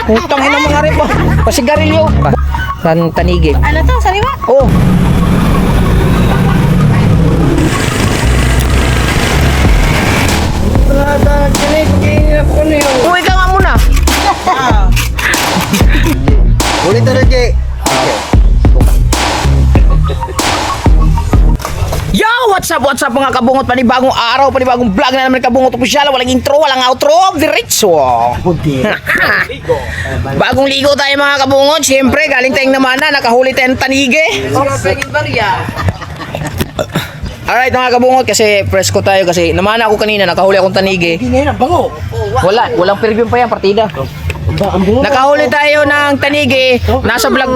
Utang ina mga rep. Pasigarilyo. Tanigi. Ano to? Sariwa? Oh. Uy ka nga muna. Ulit na Jay. Yo, what's up mga kabungot? Panibagong araw, panibagong vlog na naman kabungot opisyal. Walang intro, walang outro, diretso. Bagong ligo tayo mga kabungot. Siyempre, galing tayong namana, nakahuli tayong tanige. Alright mga kabungot, kasi presko tayo kasi namana ako kanina, nakahuli akong tanige. Walang perfume pa yan, partida. Nakahuli tayo ng tanigi, nasa vlog.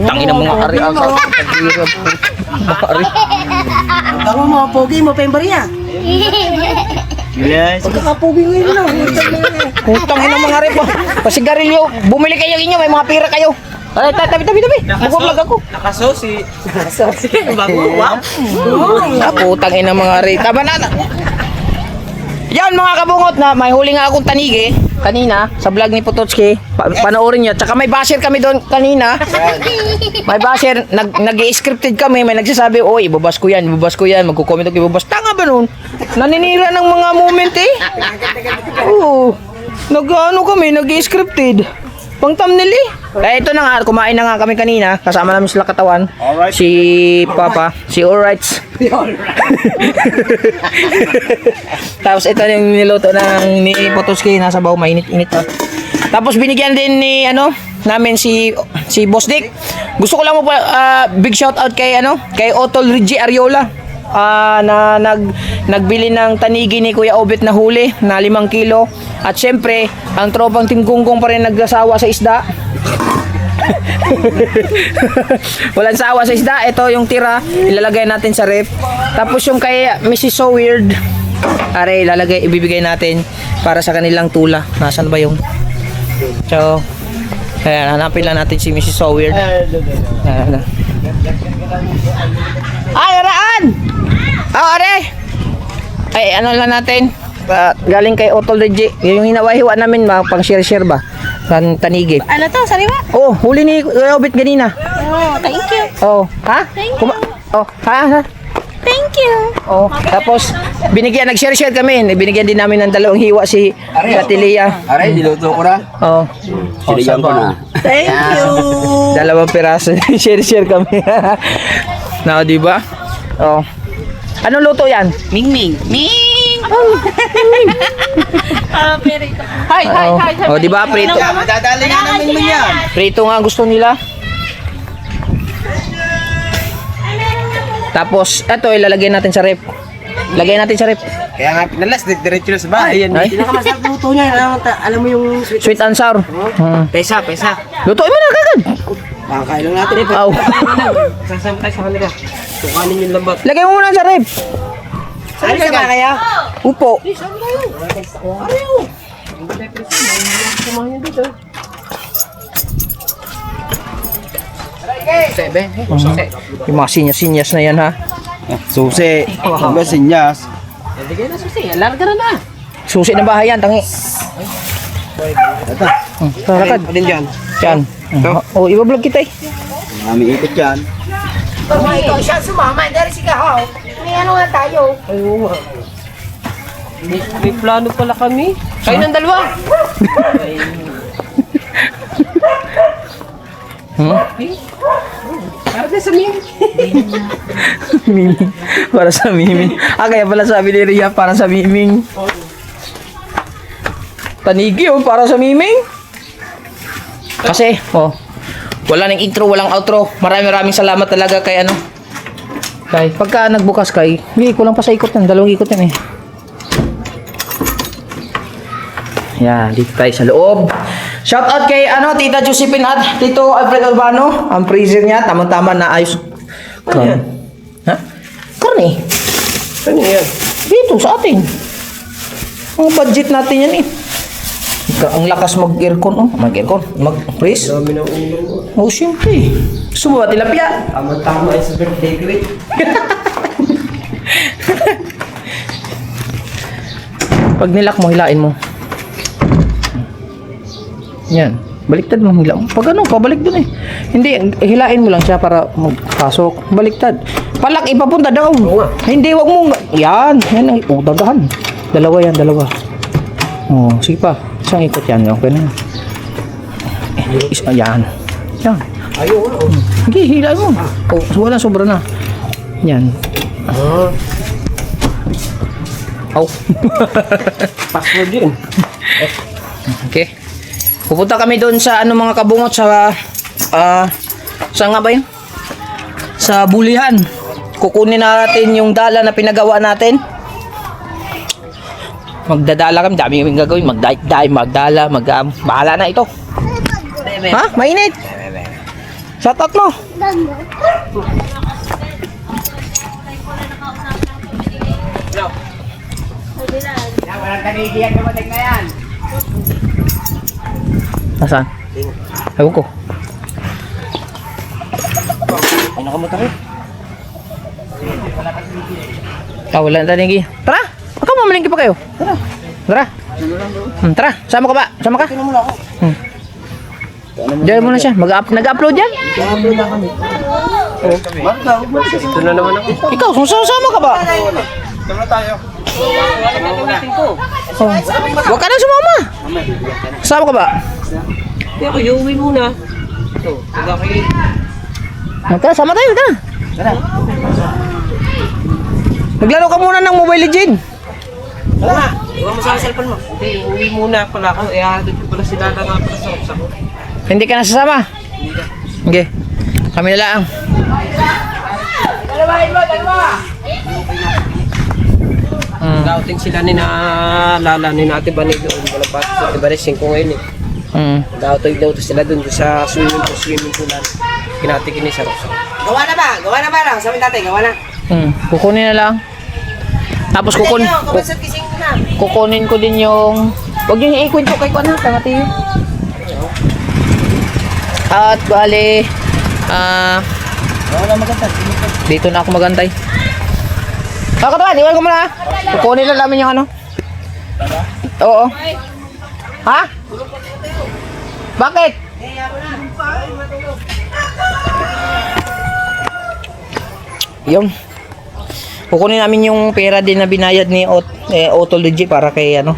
Tangin ng mga ari. Baka mga pogi mo pa yung bariya. Yes. Pagkakapogi ngayon lang. Utang ina mga rep. Pasigarilyo, bumili kayo inyo, may mga pira kayo. Ay, tabi. Bugwag ako. Nakasosi. Bago, wow. Putang ina mga rep. Taba na. Yan mga kabungot na may huli nga akong tanigi kanina sa vlog ni Potocki. Panoorin nyo. Tsaka may basher kami doon kanina. May basher, nag-i-scripted kami. May nagsasabi, oy, ibabas ko yan. Magkukomment ako, ibabas. Tanga ba nun? Naninira ng mga moment eh. Oo. Nag-ano kami, nag-i-scripted. Pang thumbnail eh. Ito na nga, kumain na nga kami kanina. Kasama namin sila katawan. Alright. Si Papa, si Alrights. Tapos ito yung niluto ng ni Potocki, nasa baw, mainit-init pa. Tapos binigyan din ni namin si Boss Dick. Gusto ko lang mo big shout out kay kay Otol Reggie Ariola. Na nagbili ng tanigi ni Kuya Obet na huli na 5 kilo. At syempre, ang tropang Team Gunggong pa rin nagsasawa sa isda. Walang sawa sa isda. Ito yung tira, ilalagay natin sa ref. Tapos yung kay Mrs. So Weird, are ibibigay natin para sa kanilang tula. Nasaan ba yung? So, ayan, hanapin lang natin si Mrs. So Weird. Ay, araan! Are! Ay, ano lang natin? Galing kay Otol Reggie. Yung hinawa-hiwa namin, pang share ba? Tanigi. Ano to? Sariwa? Oh, huli ni Kuya Obet ganina. Oh, thank you. Oh, ha? Thank you. Ha? Thank you. Oh, tapos nag-share kami. Binigyan din namin ng 2 hiwa si Katilia. Aray, niluto ko na. Oh. Sinigyan ko na. Thank you. 2 piraso. share kami. Na, di ba? Oh. Anong luto 'yan? Ming. Perito. Hi. Oh, di ba prito? Madadali nga namin mo yan. Prito nga gusto nila. Tapos, ito ilalagay natin sa ref. Lagay natin sa ref. Kaya nga pinalas, diretso na sa bahay. Yan. Ay, Pinakamasarap luto niya. Alam mo yung sweet and sour. Pesa. Lutuin mo na kagad. Makakain lang natin eh. Aw. Sasama tayo sa kanila. Tukanin yung lambat. Lagay mo muna sa ref. Saan ka ba kaya? Upo. Yung mga sinyas na yan ha. Susi. Ang ba sinyas? Susi ng bahay yan, tangi. Ito. Tarakad. Din dyan. Yan. Oh, ibablog kita eh. Marami ikot yan. ikaw siya sumama. Dari si Kahaw. May ano nga tayo. May plano pala kami. Kayo ng 2. Para sa Mimi. Miming. Para sa Miming. Kaya pala sabi ni Ria, para sa Miming. Tanigi para sa Miming. Kasi, wala nang intro, walang outro. Maraming salamat talaga kay Kay, pagka nagbukas kay, hindi ko lang pa sa ikot yan. 2 ikot yan eh. Yan, dito tayo sa loob. Shout out kay Tita Josephine at Tito Alfred Albano. Ang freezer niya, tama-tama na ayos. Karne. Ha? Karne? Ano yan? Dito sa atin. Ang budget natin yan eh. Ang lakas mag-aircon, mag-aircon, mag-freeze. Dami ng ulo. Oh, siyempre. Gusto mo ba tilapia? Tama sa birthday great. Pag nilak mo, hilain mo. Yan. Baliktad mo, hila mo. Pag ano, pabalik dun eh. Hindi, hilain mo lang siya para magpasok. Baliktad. Palak, ipapunta daw. Hindi, wag mo. Yan, yan ang, dagahan. Dalawa yan, dalawa. Oh, sige pa. Isang ikot yan, okay na. Yan. Yan. Sige, hilain mo. Oh, wala, sobra na. Yan. Oh. Password yun. Okay. Pupunta kami doon sa ano mga kabungot sa saan nga ba yun? Sa bulihan. Kukunin natin yung dala na pinagawa natin. Magdadala kami, dami kaming gagawin, magdala, bahala na ito. Ha? Mainit. Sa tatlo. Walang tanigiyan dumating na yan. Nasaan? Ewan ko. Ay, nakamuta rin. Wala na tanigi. Tara! Baka mamalingki pa kayo. Tara. Tara. Tara. Sama ka ba? Sama ka? Diyan muna siya. Nag-upload yan? Ito na naman ako. Ikaw, sama ka ba? Huwag ka na sumama. Sama ka ba? Kaya ako, iuwi muna. Ito, taga kayo. Tara, sama tayo. Tara. Maglaro ka muna ng Mobile Legend. Wala. Iwan mo sa cellphone mo. Hindi, uwi muna pala ako. Doon ko pala sila na nga pala sa uksa ko. Hindi ka nasasama? Okay. Kami na lang. Gauting sila ni na lala ni natin ba ni doon. Wala pa sa tibarising ko ngayon eh. Gauting daw sila doon sa swimming pool. Kinatikin ni sa uksa. Gawa na ba? Gawa na ba lang? Sabi natin, gawa na. Kukunin na lang. Tapos Kabasat kising mo na. kukunin ko din yung... Huwag yung ikwento kay Kuan ha, kangati yun. At bali, dito na ako magantay. Kakatawa, iwan ko muna ha. Kukunin na namin yung ano. Oo. Ha? Bakit? Yung kukunin namin yung pera din na binayad ni Otto Luigi para kay ano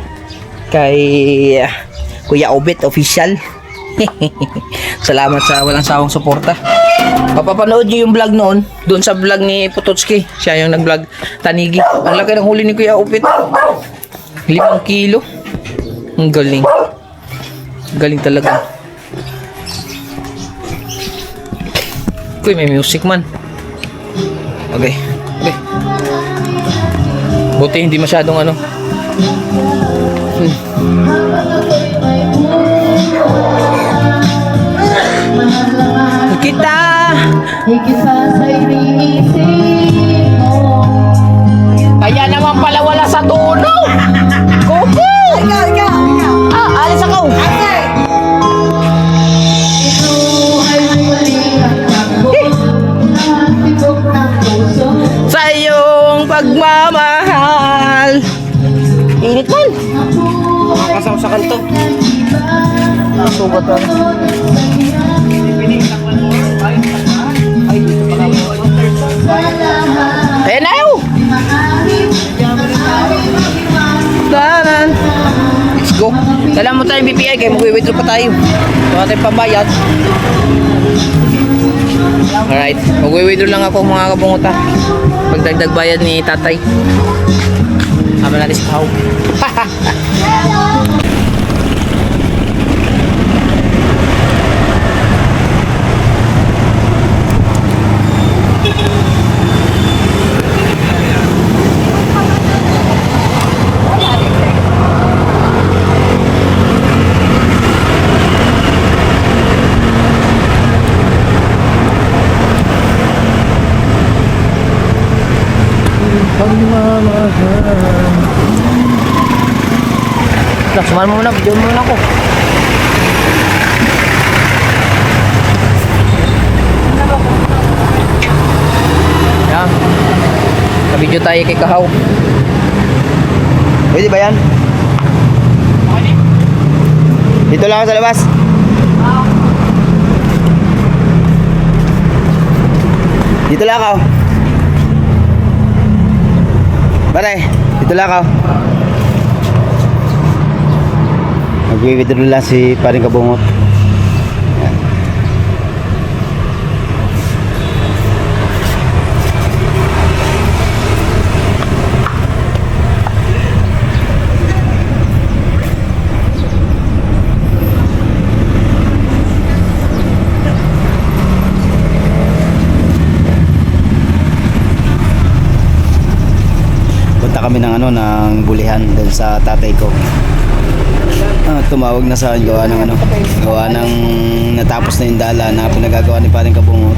kay Kuya Obet official. Salamat sa walang sawang suporta. Papapanood niyo yung vlog noon doon sa vlog ni Potocki. Siya yung nag-vlog Tanigi. Ang laki ng huli ni Kuya Obet. 5 kilo. Ang galing. Galing talaga. Kuy, may music man. Okay. Okay. Buti hindi masyadong ano. Kita kaya naman pala wala sa tono. Kuko. Alis ako. Sa iyong pagmamahal. Init man. Kasaw sa kanto. Subat lang. Ayan na yun. Tanan. Let's go. Dala mo tayong BPI kaya mag-withdraw pa tayo. Wala tayong pambayad. Alright. Mag-withdraw lang ako mga kabunguta. Pagdagdag bayad ni tatay. Tama natin sa kaw. Samahan mo muna, video mo muna ako. Yan. Ka-video tayo kay Kahaw. Pwede ba yan? Dito lang ako sa labas. Dito lang ako. Pare, dito lang ako. Mag-withdraw lang si paring kabungot. Yan. Punta kami ng ng bulihan doon sa tatay ko. Tumawag na sa akin gawa ng natapos na yung dala na pinagagawa ni paring kabungot.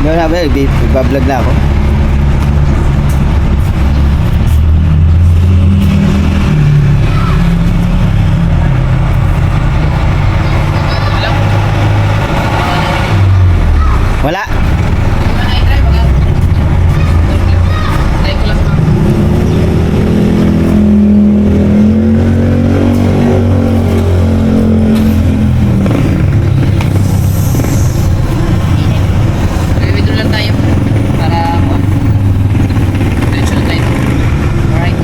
Doon na ba, ibablog na ako. Wala. Dito lang tayo para diretso na tayo. Alright.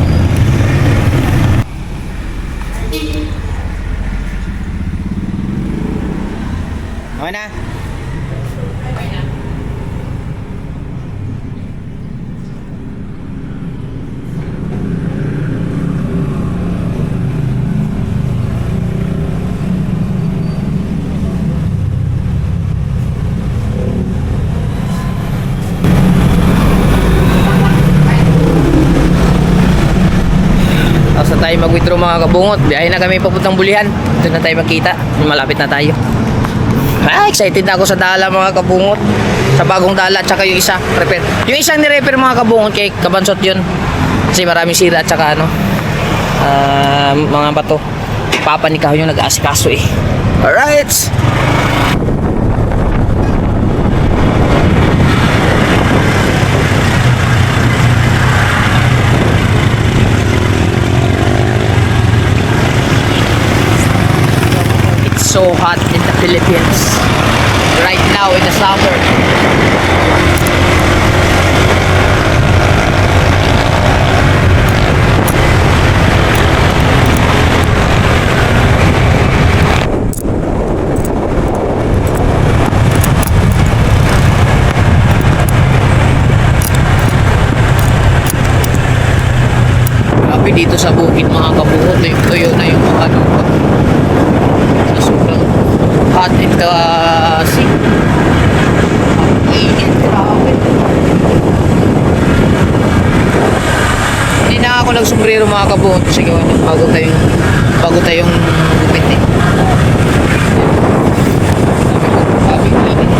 Okay na. Tapos na tayo mag-withdraw mga kabungot. Biyahe na kami papuntang bulihan. Doon na tayo magkita. Malapit na tayo. Excited na ako sa dala mga kabungot. Sa bagong dala at saka yung isa. Repair. Yung isang ni-repair mga kabungot kay Kabansot yun. Kasi maraming sira at saka mga bato. Papa ni Kahoy yung nag-aasikaso eh. Alright! So hot in the Philippines right now in the summer. Grabe dito sa bukid mga kabukod, tuyo na yung mga lupa. Sobrang hot in the sea. Init, grabe. Hindi na ako nagsombrero mga kabukod kasi gawa niya bago tayong gupit eh. Grabe ko, init.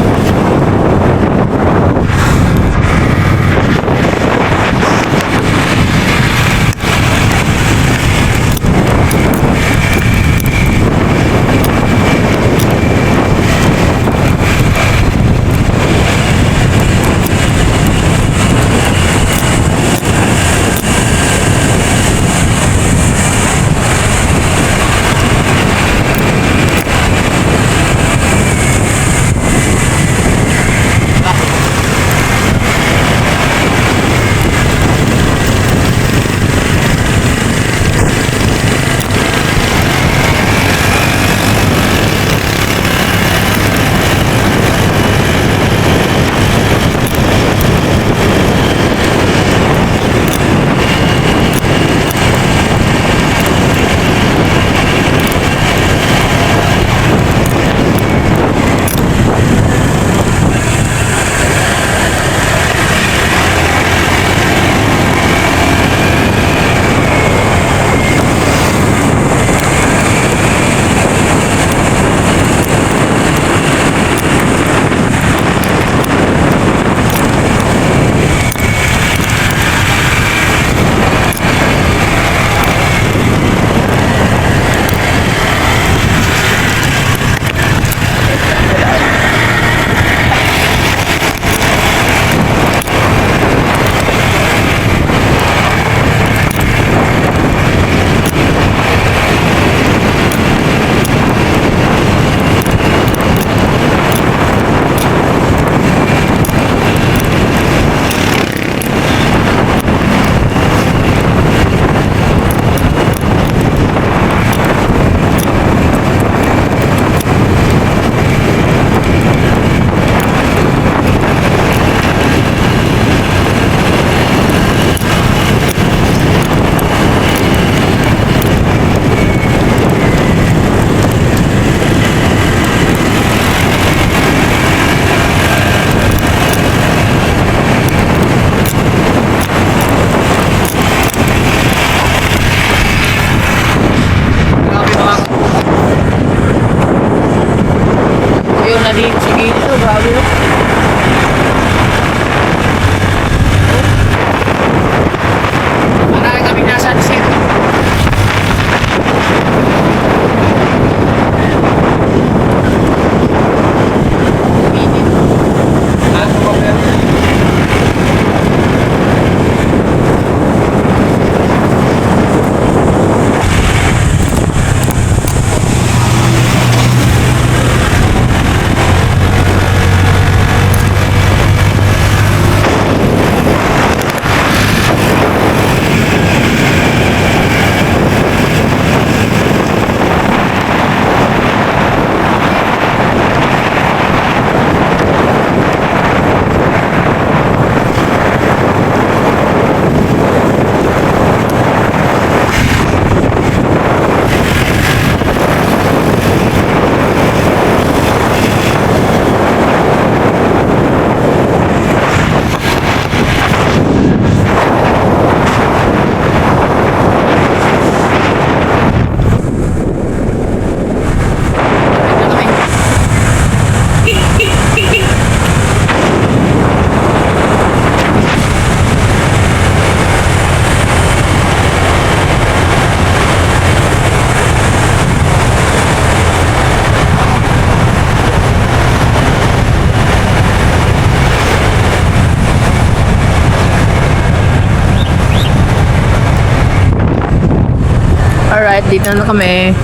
Alright, dito na kami.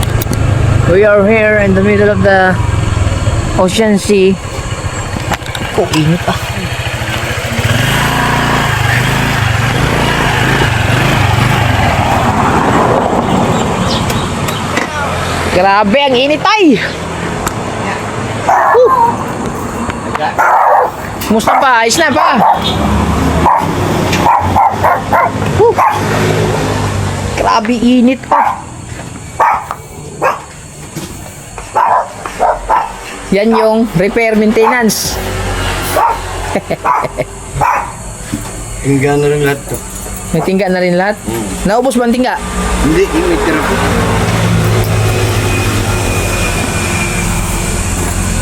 We are here in the middle of the Ocean Sea. Oh, init ah. Grabe, ang init ay! Musta pa? Ayos na pa? Grabe, init pa. Yan yung repair maintenance. Tingga na rin lahat to. May tingga na rin lahat? Naubos ba ang tingga? Hindi, yung may tira po.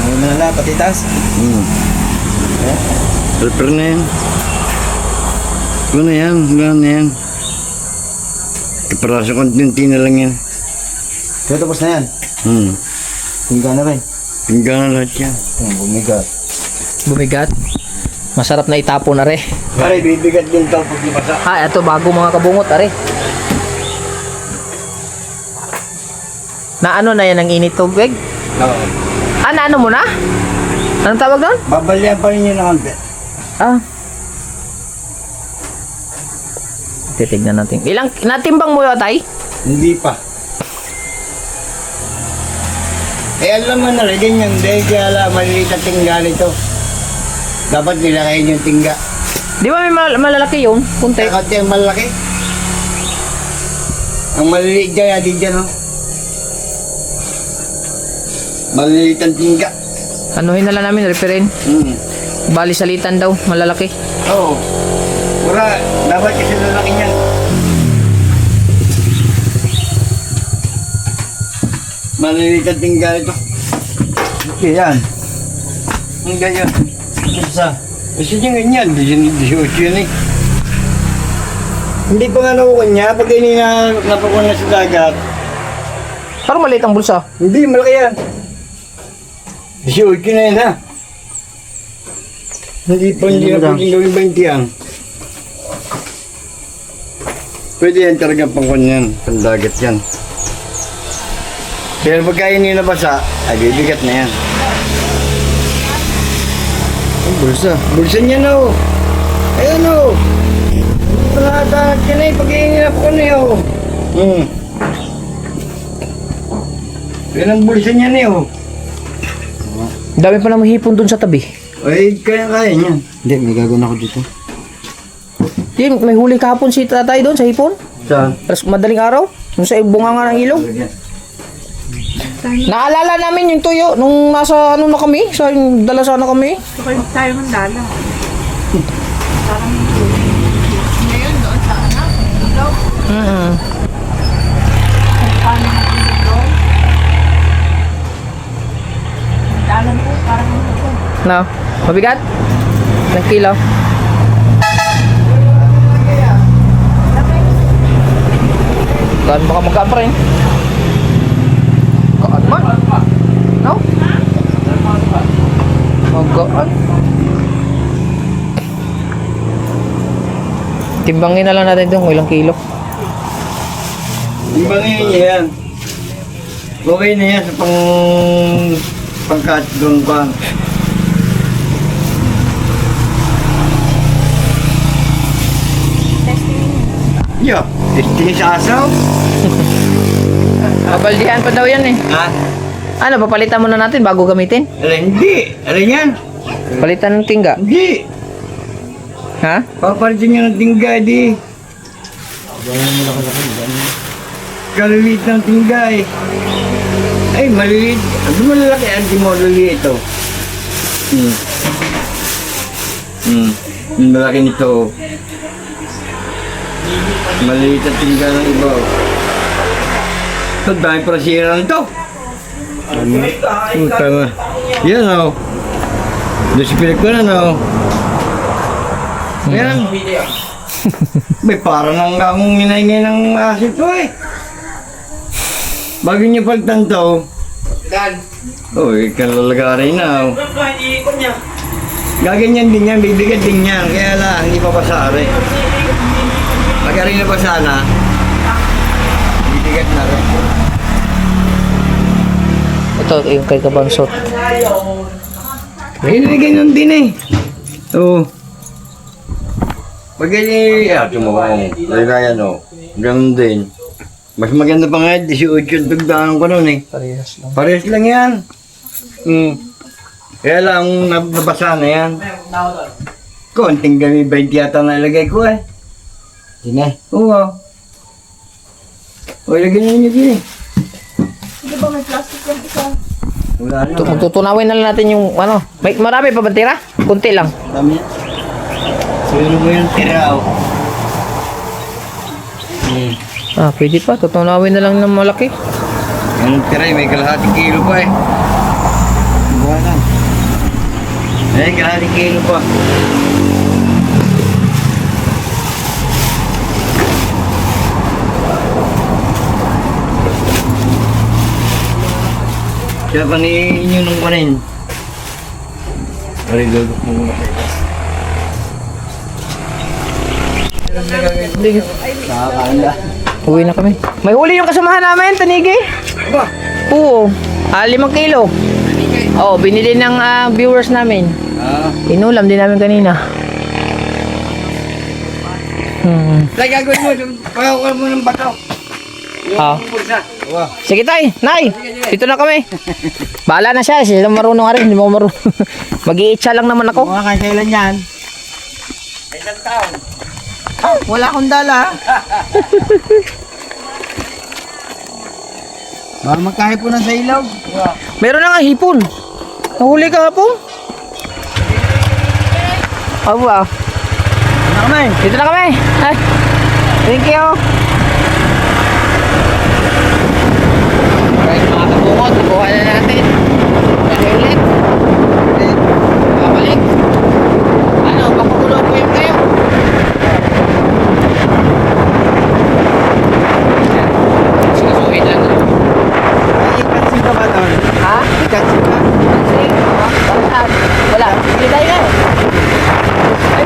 Ano na lahat, pati taas? Repair na yan. Ano na yan, wala na yan. Kaparaso kontinti na lang yan. Kaya tapos na yan? Tingga na rin. Tingga na lahat yan. Bumigat. Bumigat. Masarap na itapo na re. Pare, bibigat din ito pag lumasa. Ah, ito bago mga kabungot, are. Na ano na yan ang init tubig? Oo. Ah, na ano mo na? Anong tawag doon? Babalyan pa rin yun ng konti. Ah. Titignan natin. Ilang natimbang mo yun, tay? Hindi pa. Eh, alam mo na rin, ganyan. Dahil kaya alam, maliliit na tingga nito. Dapat nilakayin yung tingga. Di ba may malalaki yun? Kunti. Kasi ang malaki. Ang maliliit dyan, adi dyan, oh. Maliliit ang tingga. Anuhin na lang namin, referin. Bali salitan daw, malalaki. Oo. Pura, dapat kasi lalaki niyan. Maliliit ang tingga nito. Okay, yan. Ang ganyan. Isa. Kasi yung ganyan, 18 yan eh. Hindi pa nga nakukuha niya, pag hindi na napakuha na sa dagat. Parang maliit ang bulsa. Hindi, malaki yan. 18 na yan ha. Hindi na pwedeng gawin 20 yan. Pwede yan talaga pangkon yan, pandagat yan. Pero pagka hindi nabasa, ay bibigat na yan. Ang bulsa. Bulsa niya na oh. Ayan oh. Palatangat ka na eh, pag iinginap ko na yun. Yan ang bulsa niya na oh. Dami pa namang hipon dun sa tabi. Ay, kaya niyan. Hindi, may gagawin ako dito. Di, may huli kahapon si tatay doon sa hipon. Saan? Tapos madaling araw, yung sa bunganga ng ilog. Naalala namin yung tuyo nung nasa ano na kami, sa dala sana kami. Tayo ng dala. Dalan po, parang No, mabigat? Ilang kilo? Kaan baka magkaan pa rin. Kaan man? No? Magkaan. Timbangin na lang natin doon kung ilang kilo. Timbangin niya yan. Okay na yan sa pangkatulong pa. Yeah, testing sa asaw. Mabaldihan pa daw yan eh. Ha? Ano, papalitan muna natin bago gamitin? Hindi. Ano yan? Palitan ng tingga. Hindi. Ha? Papalitin niya ng tingga, di. Kaliliit ng tingga eh. Ay, maliliit. Ano malalaki? Hindi mo maliliit ito. Malaki nito. Maliliit ang tingga ng iba. Ito, dami para sira nito. Tama. Yan o. Doon si Pilikon ano. Yan. May para nang akong hinahingi ng asin to eh. Bago niya pagtanto. Oh, ikalalagari na oh. Gaganyan din yan, bibigat din yan. Kaya lang, hindi pa pasari. Pag na pa sana, bibigat na rin. Ito, yung kay Kabansot. Hindi ganyan din eh. Oo. Pag ganyan, tumawang. Lagayan o. Ganun din. Mas maganda pa nga, 18 yung tagdaan ko nun eh. Parehas lang. Pares lang yan. Kaya lang, nabasa na yan. Konting gami 20 yata nalagay ko eh. Hindi na. Oo. O, lagyan nyo nyo din eh. Hindi ba may plastic yung isa? Wala na. Tutunawin na lang natin yung ano. May marami pa ba tira? Kunti lang. Dami yan. Sino mo yung tira o? Ah, pwede pa. Tutunawin na lang ng malaki. Yung tira eh, may kalahating kilo pa eh. Buha lang. May kalahating kilo pa. Kaya panihin nyo nung kanin. Pari lulok mo muna kayo. Nakakala. Uwi na kami. May huli yung kasamahan namin, Tanigi. Ba? Oo. 5 kilo. Oo, binili ng viewers namin. Inulam din namin kanina. Tay, gagawin mo. Pagkakuha mo ng bato. Ah. Yung bulsa. Sige tay, nay. Dito na kami. Bahala na siya. Siya marunong nga rin. Hindi mo marunong. Mag-iitsa lang naman ako. Mga kailan yan? Isang taon. Wala akong dala. Baka magkahipunan sa ilaw. Meron na nga hipon. Nahuli ka hapon? Oh, wow. Ano kami? Dito na kami. Ay. Thank you. Alright mga kabukot, kukuha na natin. Kaya ulit. Babalik. Ano, pakukulong ko yung kayo. Sigasuhin lang. Ikansin ka ba doon? Ha? Ikansin ka? Kasi, wala. Hindi tayo na. Ay.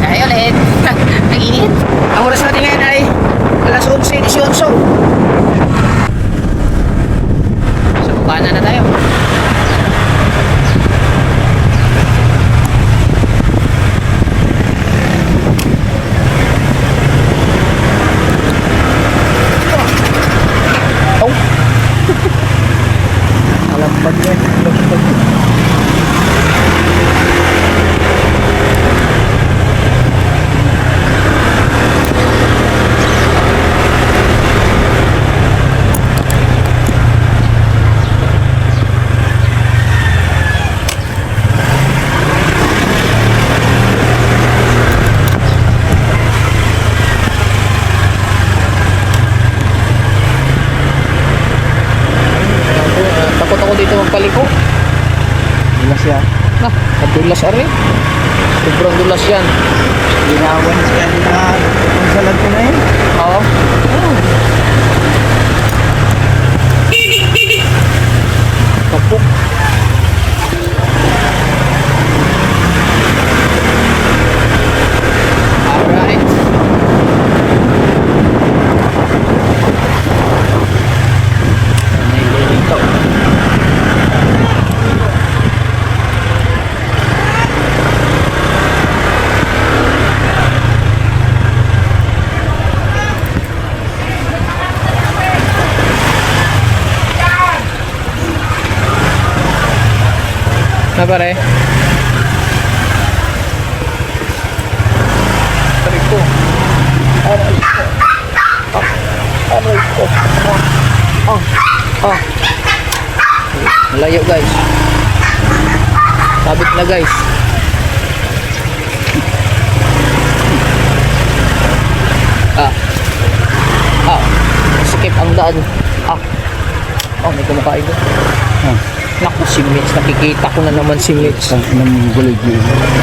Ay, ulit. Nag-init. Ang oras natin ngayon ay alas 11:18. Sa bukana na tayo. Oh. Alampag yan. Alampag. Takot ako dito magpaliko. Ilas yan. Nah, kadulas ari. Sobrang dulas yan. Ginawan siya nila. Kung salat ko na yun. Oo. Kapok. Alright. Dito. Na pare? Aray ko. Aray ko. Aray ko. Layo guys. Sabit na guys. Skip ang daan. May kumakain doon. Naku, si Mitch. Nakikita ko na naman si Mitch.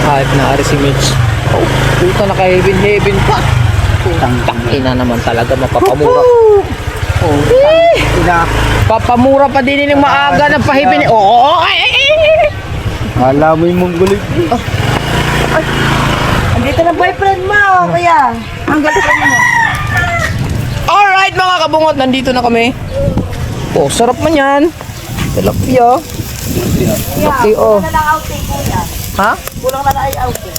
Kahit naari si Mitch. Oh, puta na kay heaven pa. Tangina naman talaga, mapapamura. Oh, papamura pa din ng maaga ng pahibin. Oo, Hala mo yung monggolit. Andito na boyfriend mo, kuya. Ang girlfriend mo. Alright mga kabungot, nandito na kami. Oh, sarap man yan. Tilapia. Laki oh. Kulang na lang outing, kuya. Ha? Kulang na lang ay outing.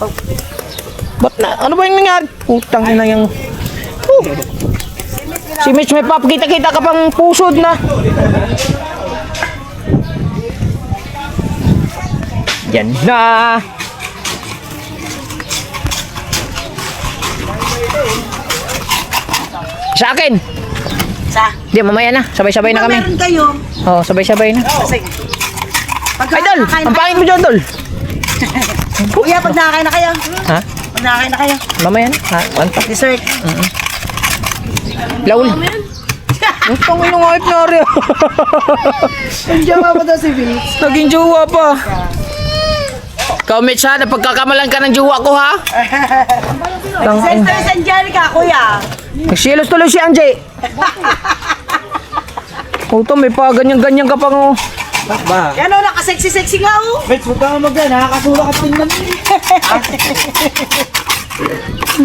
Ba't na? Ano ba yung nangyari? Putang ina yung... Si Mitch may papakita-kita ka pang pusod na. Yan na. Sa akin. Sa? Di, mamaya na. Sabay-sabay na kami. Meron kayo. Oo, sabay-sabay na. Sige. Pag Ay, Dol! nakakain Ang na- pangit mo dyan, Dol! Kuya, pag nakakain na kayo. Ha? Pag nakakain na kayo. Mamaya na. Ha? Wanta. Dessert. Laul. Ang tangin ng hype na rin. Ang jawa mo daw si Vinix. Naging jowa pa. Ikaw, Mitch, ha? Napagkakamalan ka ng jowa ko, ha? Tangin. Sa Angelica, kuya. Nagsilos tuloy si Anjay. Puto, may pa ganyan-ganyan ka pang... Ba? Yan o, nakasexy-sexy nga o. Mitch, huwag ka nga magyan. Nakakasura ka tingnan.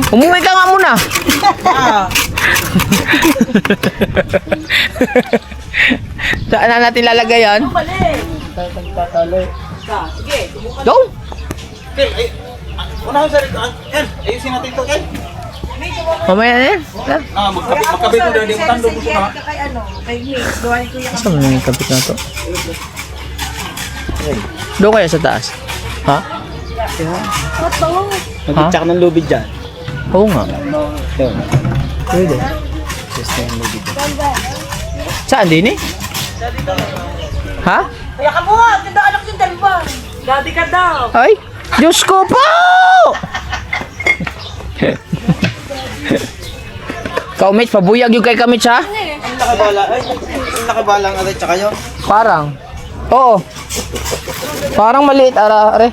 Umuwi ka nga muna. Saan na natin lalagay yan? Go! Una ko sa rito. Ken, ayusin natin ito, Ken. Mamaya na yan. Magkabit mo dahil yung tando mo na. Kay ano, kay Mix. Gawain ko yung Saan mo yung kapit na to? Doon kaya sa taas? Ha? Mag-check ng lubid dyan. Oo nga. Yun. Pwede. Just yung lubid dyan. Saan din eh? Ha? Kaya ka mo, ganda anak yung dalawa. Gabi ka daw. Ay! Diyos ko po! Kaumit, pabuyag yung kay Kamit ha? Ang nakabala. Ay, ang nakabalang aray tsaka yun. Parang. Oo. Parang maliit, are.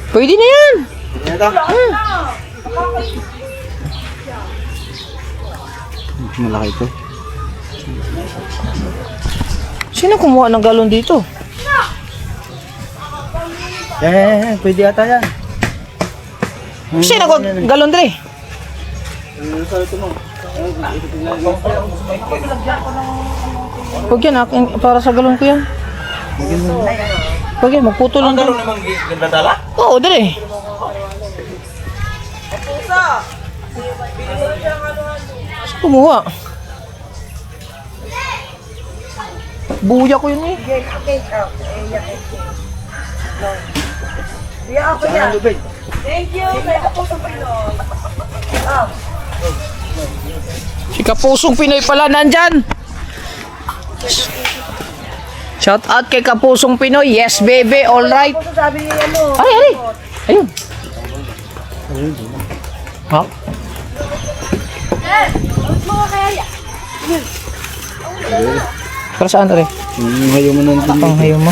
Pwede na yan. Ito. Malaki ito. Sino kumuha ng galon dito? Pwede ata yan. Sino ko galon dre? Huwag yan, akin, para sa galon ko yan. Huwag yan, magputol lang doon. namang ganda Oo, dre. Sino kumuha? Buya ko yun eh. Kuya, ako yan. lubid. Thank you. Kaya ako sa Pinoy. Si Kapusong Pinoy pala nandyan. Shout out kay Kapusong Pinoy. Yes, baby. All right. Ako sabi niya ano. Ay, ay. Ayun. Ha? Para saan, Are? Hayo mo nang Panghayo mo.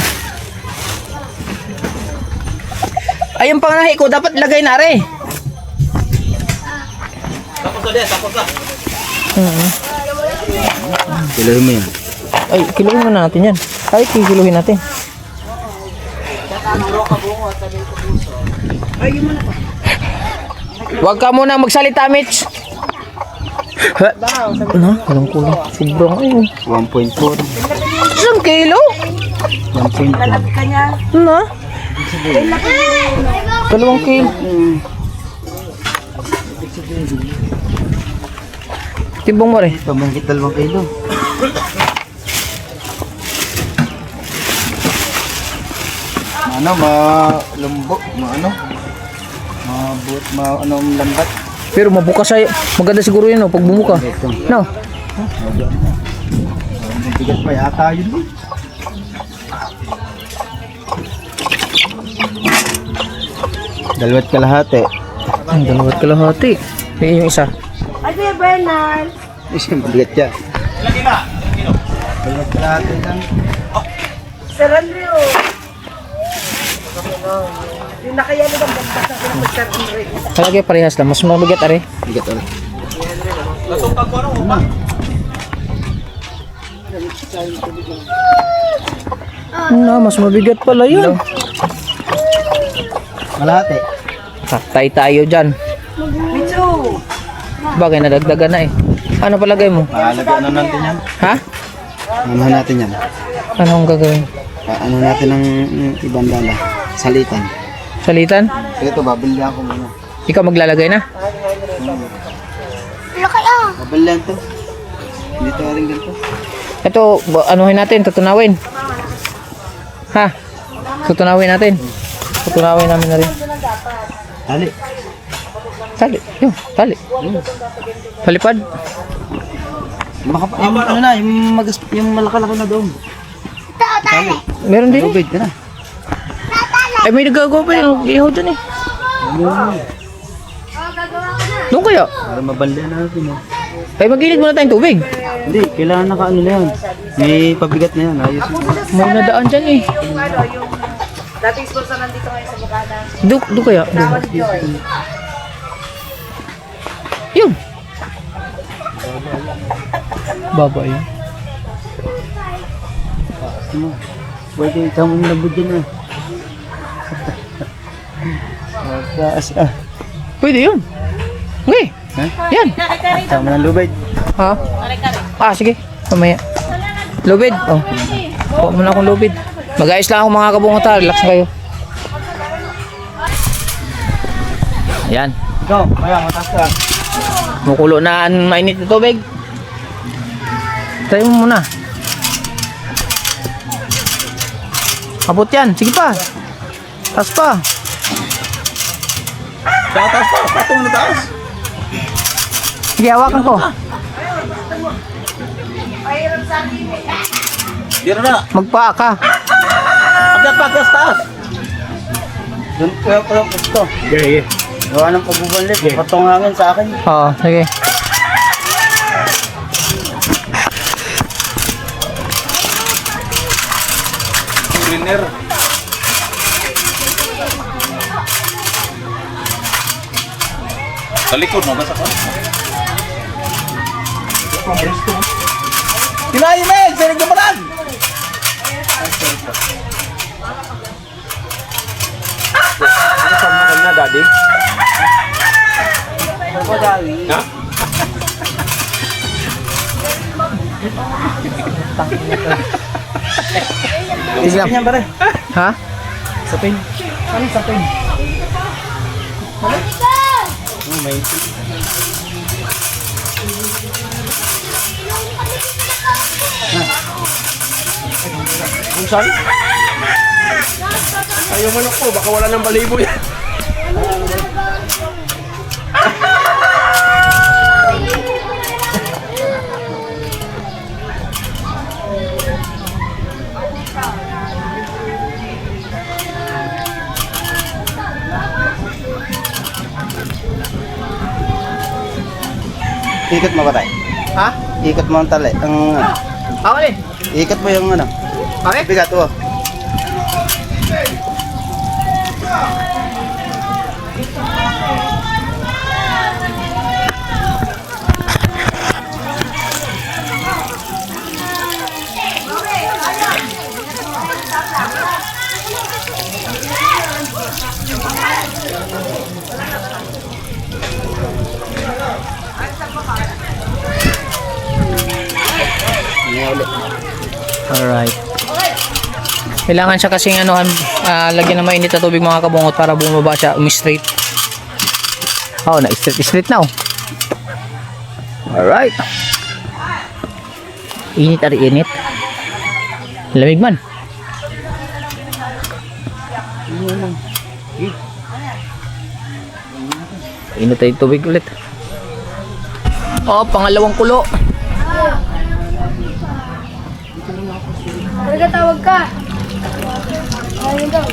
Ay, yung pangnahi ko, dapat lagay na, Are. tapos na. Kilohin mo yan. Ay, kiluhin muna natin yan. Ay, kikiluhin natin. Huwag ka muna magsalita, Mitch. Ano? Walang kulang. Sobrang ayun. 1.4. Isang kilo? 1.4. Lalapit ka niya. Ano? 2 kilo. Timbong mo rin. Pamangkit 2 kilo. Ano, malumbo, lambat. Pero mabukas ay maganda siguro yun, no, pag bumuka. No? Bigat pa yata yun. Dalawat kalahati. Ang 2 kalahati. Yan yung isa. Ay, Kuya Bernal. Isang bigat yan. Dalawat kalahati lang. Sir Andrew. Yung nakayalo ng bambas na pinapag Sir Andrew. Palagi parehas lang. Mas mabigat, Are. Bigat ulit. Na, mas mabigat pala yun. Malahati. Tay tayo dyan. Bagay, nadagdagan na eh. Ano palagay mo? Ano natin yan? Ha? Ano natin yan? Anong gagawin? Ano natin ng ibang dala? Salitan. Salitan? Ito, babili ako muna. Ikaw maglalagay na? Babalihan to. Dito rin ganito. Ito, anuhin natin, tutunawin. Ha? Tutunawin natin. Tutunawin namin na rin. Dali. Tali. Yun, tali. Palipad. Yung ano na, yung malakalaki na doon. Meron din. Lubid ka na. Ay, may nagagawa pa yung ihaw dyan eh. Doon kaya? Para mabalihan natin. Ay, magilid muna tayong tubig. Hindi, kailangan naka-ano na yan. May pabigat na yan. Ayos mo. May nadaan dyan eh. Dating sponsor nandito ngayon sa Bukana. Doon kaya? Doon. Yun. Baba yun. Pwede ikaw mong labod dyan ah. Mataas ah. Pwede yun. Okay. Ha? Yan. Tama ng lubid. Ha? Ah, sige. Mamaya. Lubid. Oh. Kuha mo na akong lubid. Mag-ayos lang ako mga kabungot ha. Relax kayo. Ayan. Ikaw, kaya mataas ka. Mukulo na ang mainit na tubig. Try mo muna. Abot yan. Sige pa. Taas pa. Taas pa. Patong na taas. Sige, hawakan ko. Dito na. Magpaa ka. Agad pa, taas. Doon kaya pala gusto. Okay. Gawa ng pagbubalik. Patong hangin sa akin. Oo, sige. Cleaner. Sa likod mo, basta ko. Kinain na eh! Sinig na malan! Ano sa mga kanya, daddy? Ano daddy? Ha? Islam. Yan pare. Ha? Sa pin. Ano sa pin? Oh, may Kung saan? Ayaw manok ko, baka wala ng balibo yan. ikot mo ba tayo? Ha? Ikot mo ang tali. Ang Ako din. ikot mo yung ano. Okay? Bigat oh. Alright. Kailangan siya kasing anuhan, lagyan ng mainit na tubig mga kabungot para bumaba siya, umi-straight. Oh, na-straight na oh. Alright. Init ari init. Lamig man. Init tayo tubig ulit. Oh, pangalawang kulo. Nagkatawag ka. Ayun daw.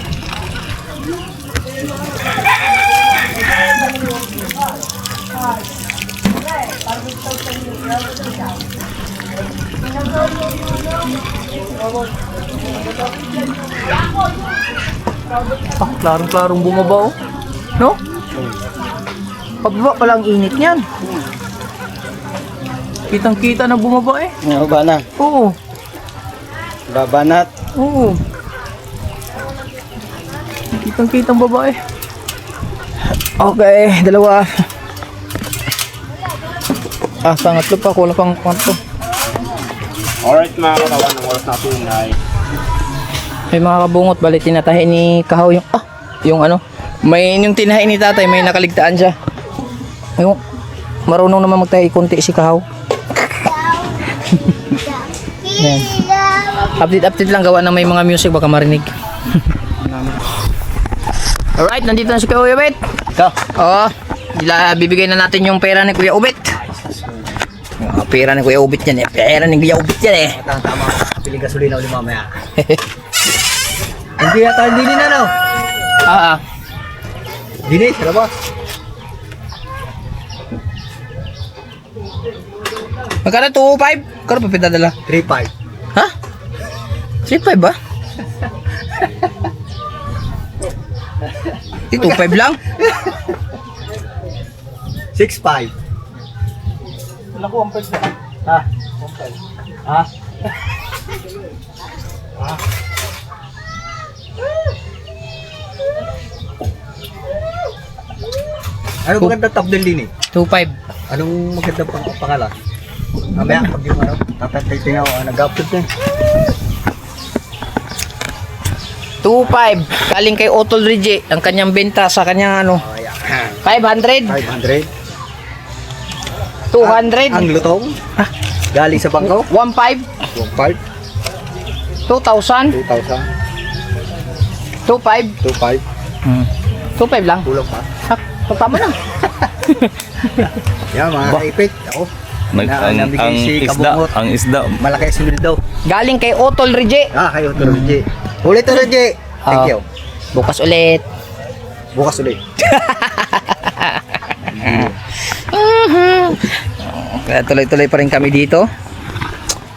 Ah, klarong-klarong bumaba oh. No? Pababa pala ang init niyan. Kitang-kita na bumaba eh. Baba na. Oo. Babanat. Oo. Kitang-kitang baba eh. Okay, dalawa. Pangatlo pa. Kulang pang pangatlo. Alright mga katawan, ang oras natin ay May mga kabungot, bali tinatahi ni Kahaw yung ano. May yung tinahi ni tatay, may nakaligtaan siya. Ayun, marunong naman magtahi konti si Kahaw. Yan. Update lang gawa na may mga music baka marinig. Alright, nandito na si Kuya Ubit. Oo, bibigay na natin yung pera ni Kuya Ubit. Pera ni Kuya Ubit yan eh. Pera ni Kuya Ubit yan eh. Tama, piling gasolina ulit mamaya. Hindi yata, hindi na no? Dini, sa labas. Magkano 2.5? Kano pa pinadala? 3-5. Ha? 3.5 ba? Di 2.5 lang? 6-5. wala ko ang pwede. Ha? Ha? Ano magandang top din eh? 2.5. Anong magandang pangalan? Mamaya, pag yung ano, tatantay tingnan ko, nag-upload na. 2.5. Galing kay Otol Rigi. Ang kanyang benta sa kanyang ano. 500. 500. 200. Ang lutong? Galing sa bangko? 1.5. 1.5. 2,000. 2,000. 2.5. 2.5. 2.5 lang. Kulang pa. Tama na. Yan, mga kaipit. Ako. Ang isda, ang isda. Malaki ang sunod daw. Galing kay Otol Rigi. Kayo, Turuji. Ulit, Turuji. Thank you. Bukas ulit. Bukas ulit. Kaya tuloy-tuloy pa rin kami dito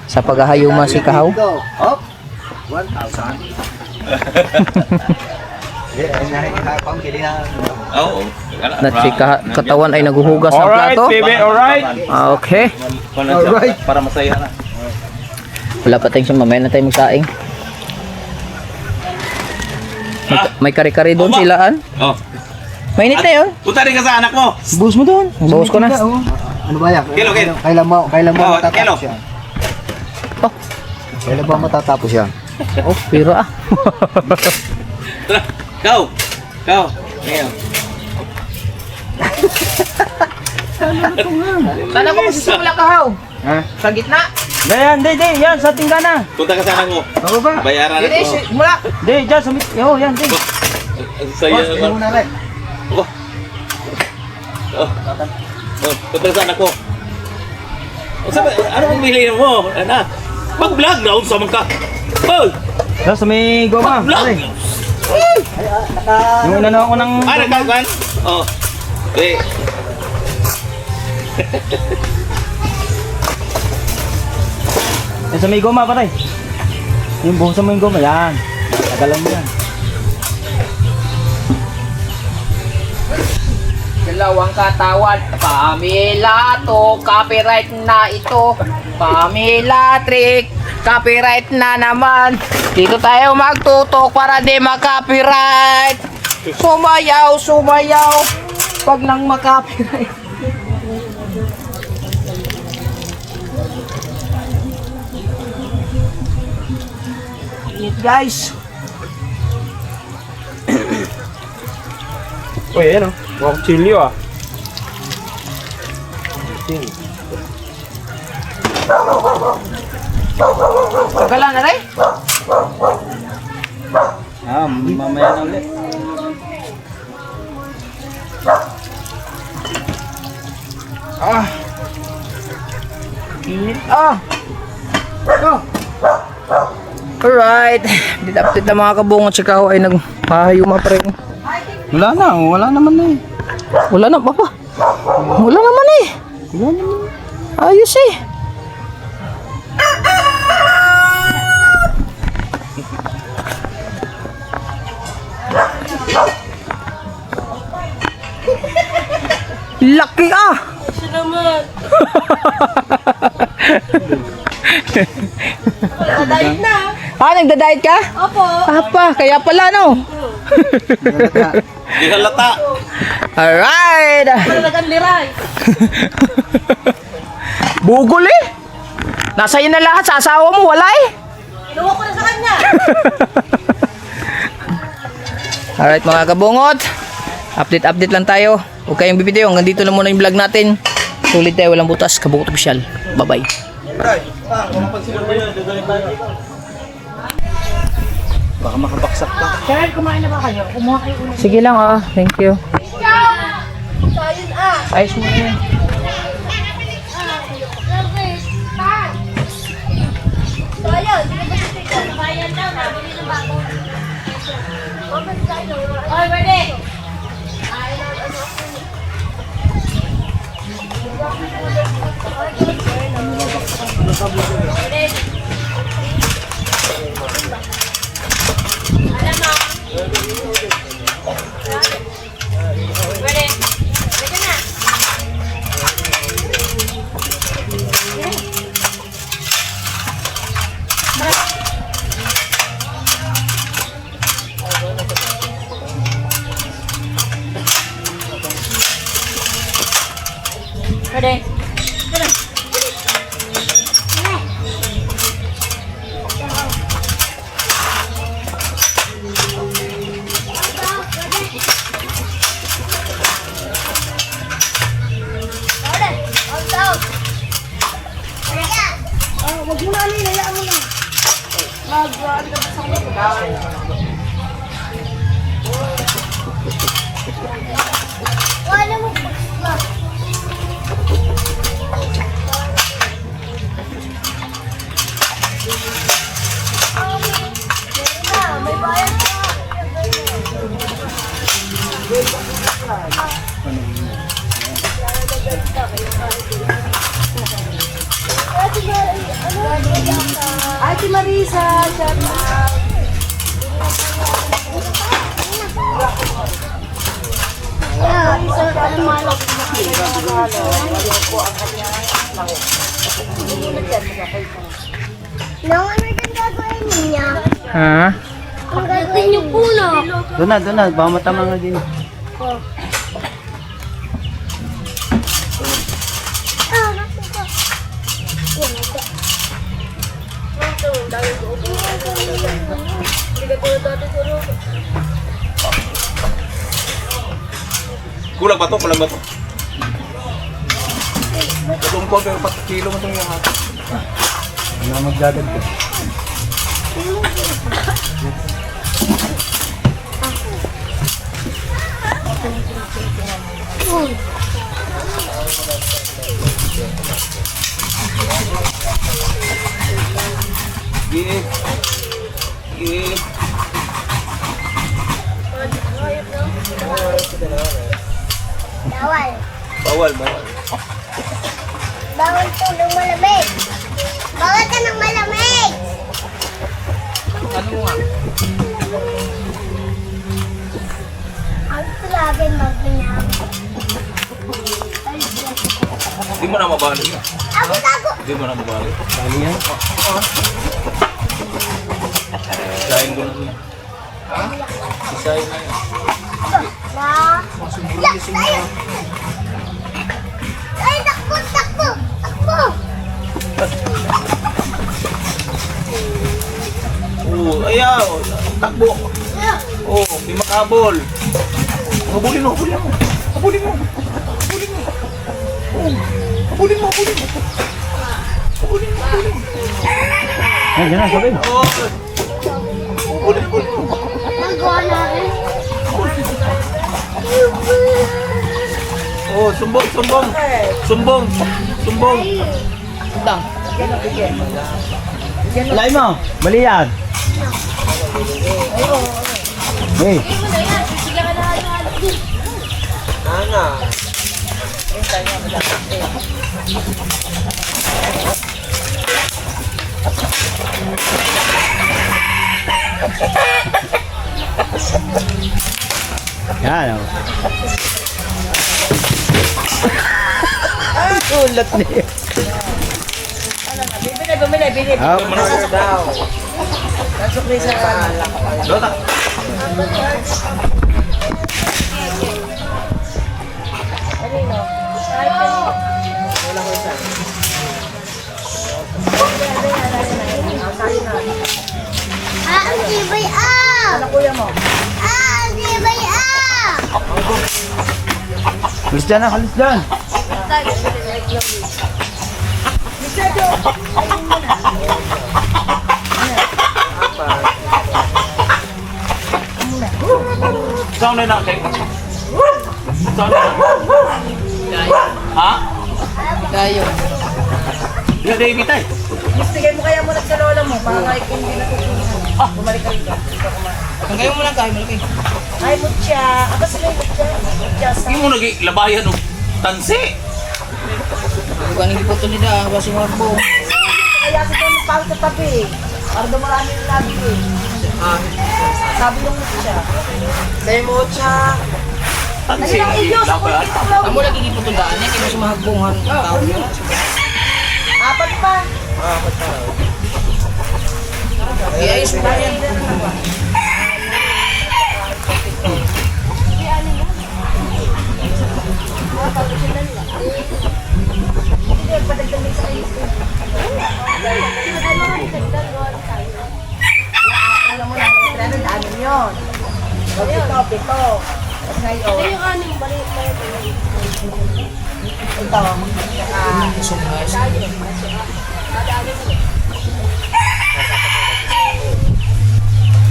sa paghahayuma si Kahaw. Up. 1,000. Oo. At si katawan ay naguhugas ng plato. Alright. Okay. Alright. Para masaya na. Wala pa tayong mamaya na tayo magsaing. May kare-kare doon silaan. Oh. Mainit na yun. Punta rin ka sa anak mo. Buhos mo doon. Buhos ko na. Ano ba yan? Kilo. Kailan mo Oh, matatapos kilo. yan? Oh. Kailan ba matatapos yan? Oh, pero Tara. Go. Ngayon. Sana ko magsisimula Kahaw. Ha? Sa gitna. Yan, yan, sa tingkana. Punta ka sa anak mo. Ako ba? Bayaran Dito, ko. mula. Dyan, sa yan, Sa'yo. Hindi mo na rin. Punta ka sa anak mo. Ano mong bilhin mo? Ano? Mag-vlog na sa mga ka. Oh! Sa may goma. Vlog! Yung inano ako ng... Nagkakuan? Oh. Okay. Yan sa may goma, patay. Yung buhos mo yung goma, yan. Tagalan mo yan. Dalawang katawan, Pamela to, copyright na ito. Pamela trick, copyright na naman. Dito tayo magtutok para di makopyright. Sumayaw, pag nang makopyright. Init guys. Uy, ayan o. Mukhang chili ah. Kagalan na rin. Mamaya na ulit. Init Alright. Update na mga kabungot si Kahaw ay nagpahayuma pa rin. Wala naman na eh. Wala na, papa. Wala naman eh. Ayos eh. Laki ah. Nagda-diet na. Nagda-diet ka? Opo. Papa, kaya pala no. Di halata. Alright! Bugol eh! Nasa iyo na lahat, sa asawa mo, wala eh! Inuha ko na sa kanya. Alright mga kabungot, update lang tayo. Huwag kayong bibideo, hanggang dito na muna yung vlog natin. Sulit tayo, walang butas, Kabungot Official. Bye bye. Baka makabaksak pa. Sir, kumain na ba kayo? Kumuha kayo ulit. Sige lang thank you. Ayun ah. Ayos mo na yun. Oy, Berde! Berde! Wag mo na alin, hayaan mo na. Mag-ano ka sa wala mo pa. May bayan pa. Ate Marisa, shout out. Nang ano din gagawin niya? Ha? Ang gagawin niyo puno. Doon na. Baka matama nga din. Kulang ba to? Itong ko, pero 4 kilo mo itong yung hati. Ano magdadag ka? Give. Bawal. Bawal. Bawal tulong malamig. Bawal ka ng malamig. Ano nga? Ang tulagin mag-inam. Di mo na mabali. Ako. Di mo na mabali. Bali yan. Isahin ko na yun. Isahin na yun. Ay, takbo. Ayaw. Takbo. Di makabol. Habulin mo. Yan, dyan na, sabay. Habulin mo. Nagawa na rin. Sumbong. Dang. Alay mo, mali yan. Hey, yan. Ulat niya. Bumili. Oh. Dota. Ah, ang tibay ah! Ano kuya mo? Ah, ang tibay ah! Halis dyan na, halis dyan. Saan na natin? Saan na? Ha? Tayo. Yung David ay. Bigay mo kaya muna sa lola mo para kung hindi natutunan. Bumalik ka rito. Hanggang mo lang tayo, malaki. Ay, mutya. Aba sila yung mutya. Mutya sa... Hindi mo nag-labayan ng tansi. Bukan hindi po ito nila, basi mga po. Kaya sa kanya pang sa tabi. Para daw marami yung labi eh. Sabi ng mutya. Say mutya. Tansi. Ano yung iyo sa Labayan. kulito ko? Amo lagi giputundaan niya, kaya sumahagbungan tao niya. Apat pa. Kaya ayos mo yan. Hindi, padagdag din sa iyo. Alam mo na, ang dami yun. Pito. Tapos ngayon. Yung aning balik mo ito.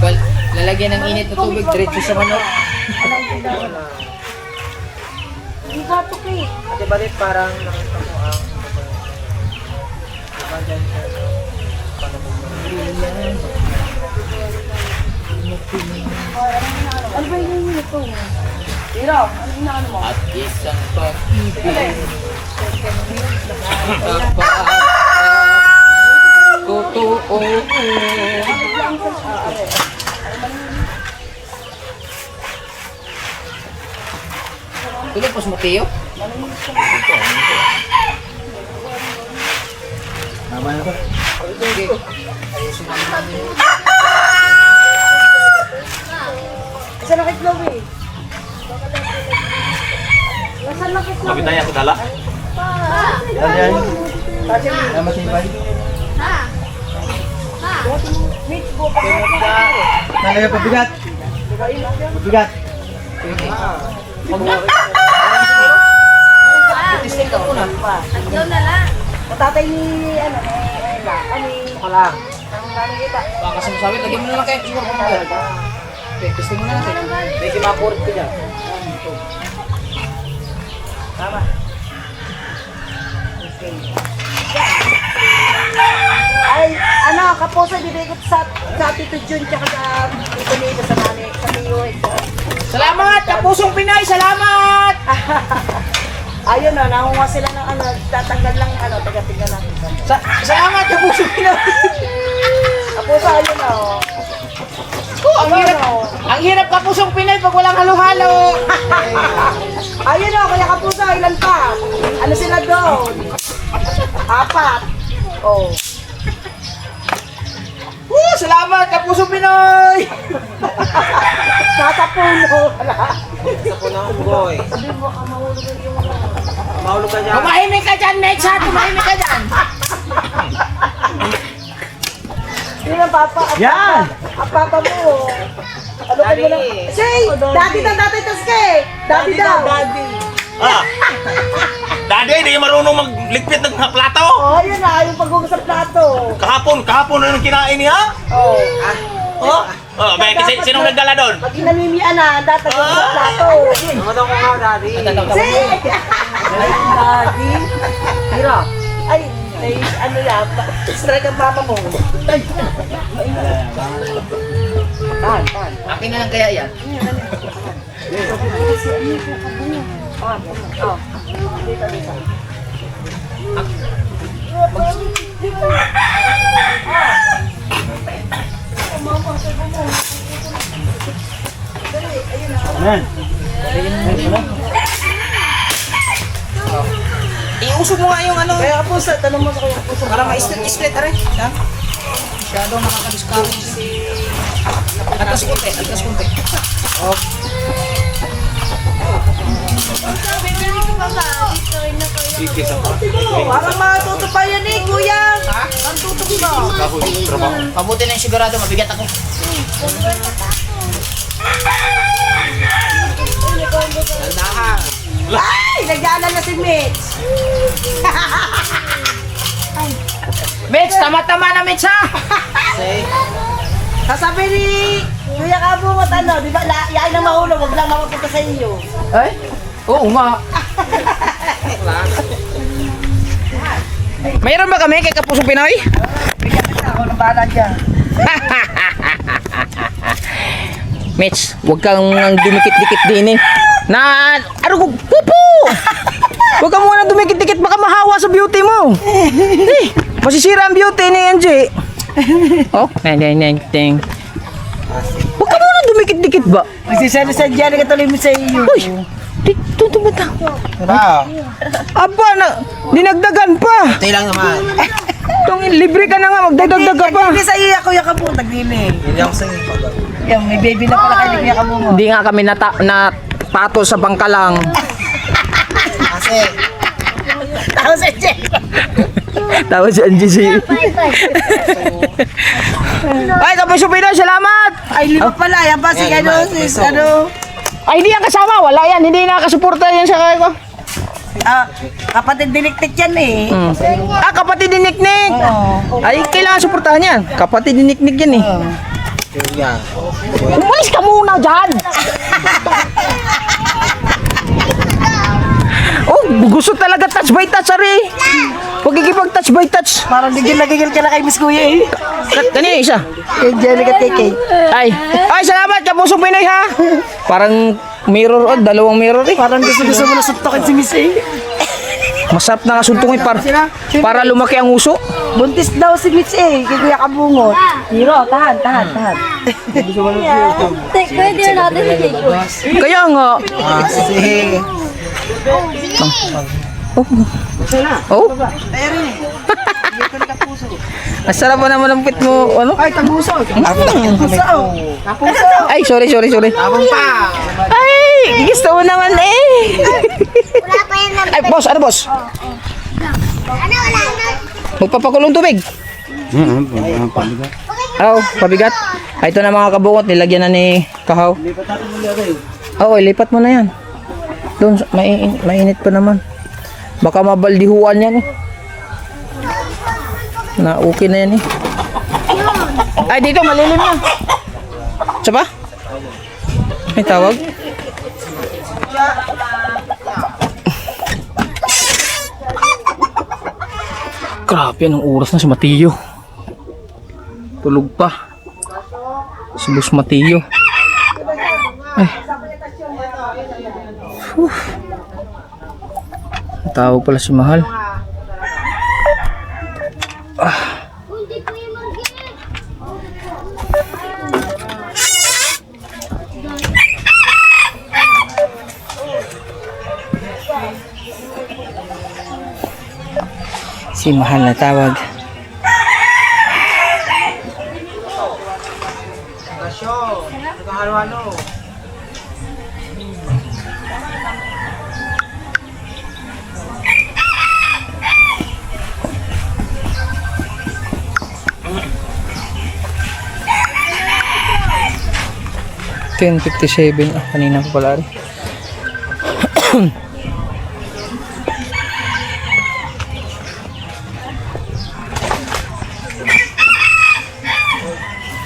Well, lalagyan ng init na tubig, diretso sa manok. Hindi ka ito eh. Ate Balit, parang nakita mo ang Ano ba yung ito? Hiro, ano yung ano mo? At isang pag-ibig. Totoo. Tulog pas mo, Teo? Tama na ba? Sige. Ayusin namin namin. Isa na kay Chloe. Nasaan na kay Chloe? Kapit tayo ako dala. Yan yan. Yan matibay. Talaga pabigat. Pabigat. Testing ka muna. Matatay ni, ano, kami. Wala. Ang namin kita. Baka sumasawit, lagyan mo na lang kayo. Siguro kung mag Okay, testing mo na natin. may kimapurit ko dyan. Ay, ano, kapuso, bibigit sa Tito Jun, tsaka sa Tito Nito, sa nanay, sa POS. Salamat! Kapusong Pinay! Salamat! Ayun na, nakunga sila ng ano, tatanggal lang, ano, taga-tingnan natin. Salamat! Kapusong Pinay! Kapuso, ayun na, oh. Ang hirap Kapusong Pinay pag walang halo-halo! Ayun na, kaya kapuso, ilan pa? Ano sila doon? 4. Oh. Salamat! Kapusong Pinoy! Nasa puno. Isa po na ang boy. Sabi mo, mahulog yung Mahulog ka dyan. Tumahimik ka dyan, Nexa! Tumahimik ka dyan! yun ang papa. Yan! Ang papa mo. Ano ka mo lang? Say, daddy daw, daddy taske. Daddy daw. Daddy. Ah! Daddy, hindi ka marunong magligpit ng plato. Oh, yun na, yung paghugas sa plato. Kahapon na yung kinain niya. Oh. Oh, sinong nagdala doon? Pag inanimian na, datag yung sa plato. Ano ko nga, daddy? Say! Ay, daddy. Hira. Ay, ano yan, strike ang mama mo. Tan. Akin na lang kaya yan. Oh. Dito. Yan. Iusog mo nga yung ano. Kaya kapuso, tanong mo sa kaya kapuso. Para ma-split, aray. Masyado nakaka-discourage. Atas konti, atas konti. Parang matuto pa yan eh, kuya. Ang tutok mo. Mabuti na yung sigurado, mabigat ako. Ay, nag-aalala si Mitch. Mitch, tama-tama na Mitch ha! Sasabi ni Kuya Kabungot, ano, di ba, yaay na mahulog, wag lang mapupunta sa iyo. Ay? Oo nga. Mayroon ba kami kay Kapuso Pinoy? Bigyan kita ako ng bahala dyan. Mitch, huwag kang dumikit-dikit din eh. Na, ano ko, pupo! Huwag ka muna dumikit-dikit, baka mahawa sa beauty mo. Eh, masisira ang beauty ni Angie. Oh, neng. Huwag ka muna dumikit-dikit ba? Nagsisadya na katuloy mo sa iyo. Uy, dito ba ta? Aba, dinagdagan pa. Ito lang naman. Libre ka na nga, magdadagdag ka pa. Nagdili sa iyo, Kuya Kabungot, nagdili. Hindi ako sa iyo. Yan, may baby na pala kay Kuya Kabungot. Hindi nga kami napato sa bangka lang. Kasi, Tapos sa Jay. Tawag si NGC. Ay, Kapuso Pinoy, salamat! Ay, lima pala. Yan ba si ano, si ano. Ay, hindi yan kasama. Wala yan. Hindi nakasuporta yan sa kaya ko. Kapatid diniktik yan eh. Ah, kapatid ni Niknik. Oo. Ay, kailangan suportahan yan. Kapatid ni Niknik yan eh. yan. Umalis ka muna dyan! Oh, gusto talaga touch by touch, Ari. Huwag ikipag-touch by touch. Parang nagigil ka na kay Miss Kuya eh. Kanina isa. Kay Jenica TK. Ay, salamat Kapuso Pinoy ha. Parang mirror, dalawang mirror eh. Parang gusto mo na suntokin si Miss eh. Masarap na kasuntong eh, para lumaki ang uso. Buntis daw si Mitch eh, kay Kuya Kabungot. Hiro, tahan. Pwede natin i-take. Kaya nga. Kasi, Oh. Ang sarap pa naman ang pit mo, ano? Ay, taguso. Tapuso. Ay, sorry. Ay, gusto mo naman eh. Wala pa yan na. Ay, boss, ano boss? Ano, wala na. Magpapakulong tubig. Oh, pabigat. Ay, ito na mga kabungot, nilagyan na ni Kahaw. Oo, lipat mo na yan. Doon, mainit pa naman. Baka mabaldihuan yan eh. Na okay na yan eh. Ay, dito, malilim yan. Isa pa? May tawag? Grabe, anong oras na si Matiyo? Tulog pa. Si Boss Matiyo. Ay. Tawag pala si Mahal. Si Mahal na tawag. $10.57. Kanina pa pala rin.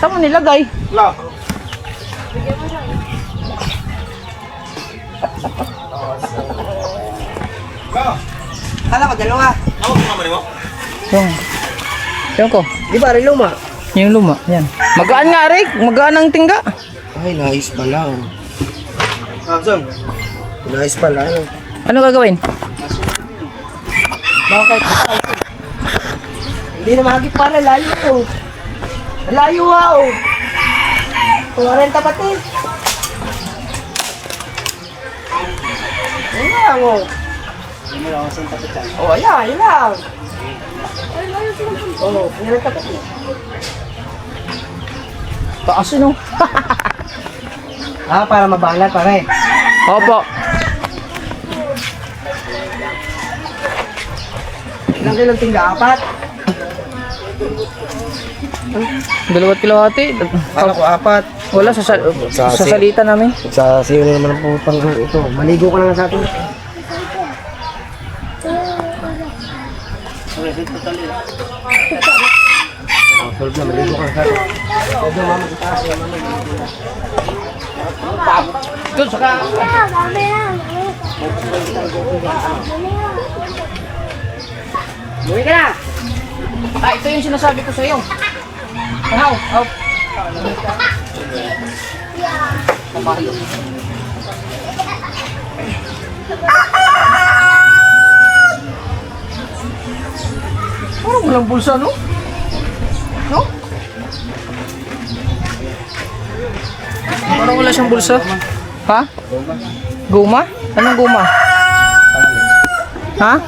Saan mo nilagay? Kala ko, dalawa. Yung ko. di ba rin luma? Yung luma. Yan. Magaan nga Rick. Magaan ang tingga. Ay, nais pa lang. Nais pa lang. Ano gagawin? Bakit? Hindi na mahagip pala, layo ko. Layo nga oh. Kumarin tapatin. Ayun lang oh. Oh, ayan lang. Oh, kumarin tapatin. Taas no. Para mabanat pare. Opo. Ilang kilong tingga? 4? 2 kilahati. Kala ko 4. Wala sa salita namin. Sa siyo na naman ang pang ito. Maligo ka na nga sa atin. Solve na, maligo ka na sa atin. Ito mama sa taas. Doon saka. Buwi ka na! Ito yung sinasabi ko sa iyo. How? Parang walang bulsa, no? No? Parang wala siyang bulsa. Ha? Guma? Anong guma? Ha?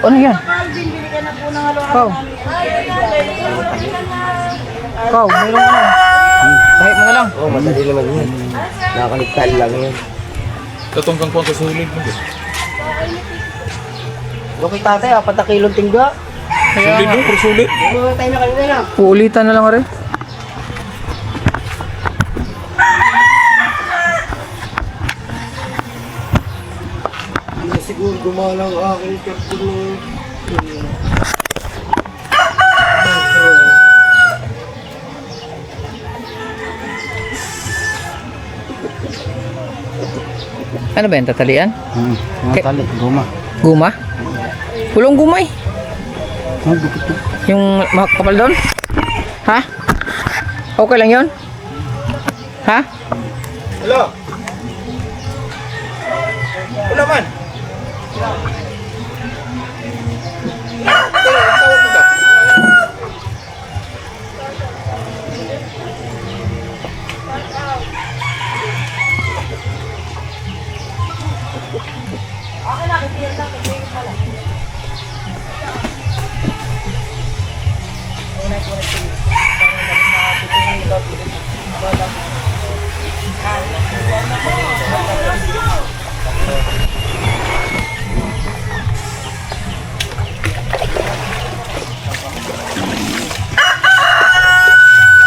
Ano yan? Pau. Pau, mayroon ano? Kahit mo na lang. Oh, madali naman yun. Nakaligtal lang yun. Tatong kang kuwan sa sulit mo. Okay tatay, 4 na kilong tingga. Sulit mo, pero sulit. Mga tayo na kanina na. Uulitan na lang rin. Hindi siguro gumalang aking kapatid. Ano ba yan? Tatalian? Mga tali, guma. Guma? Pulong guma eh. Yung kapal doon? Ha? Okay lang yun? Ha? Hello? Wala man. Tawag mo ka.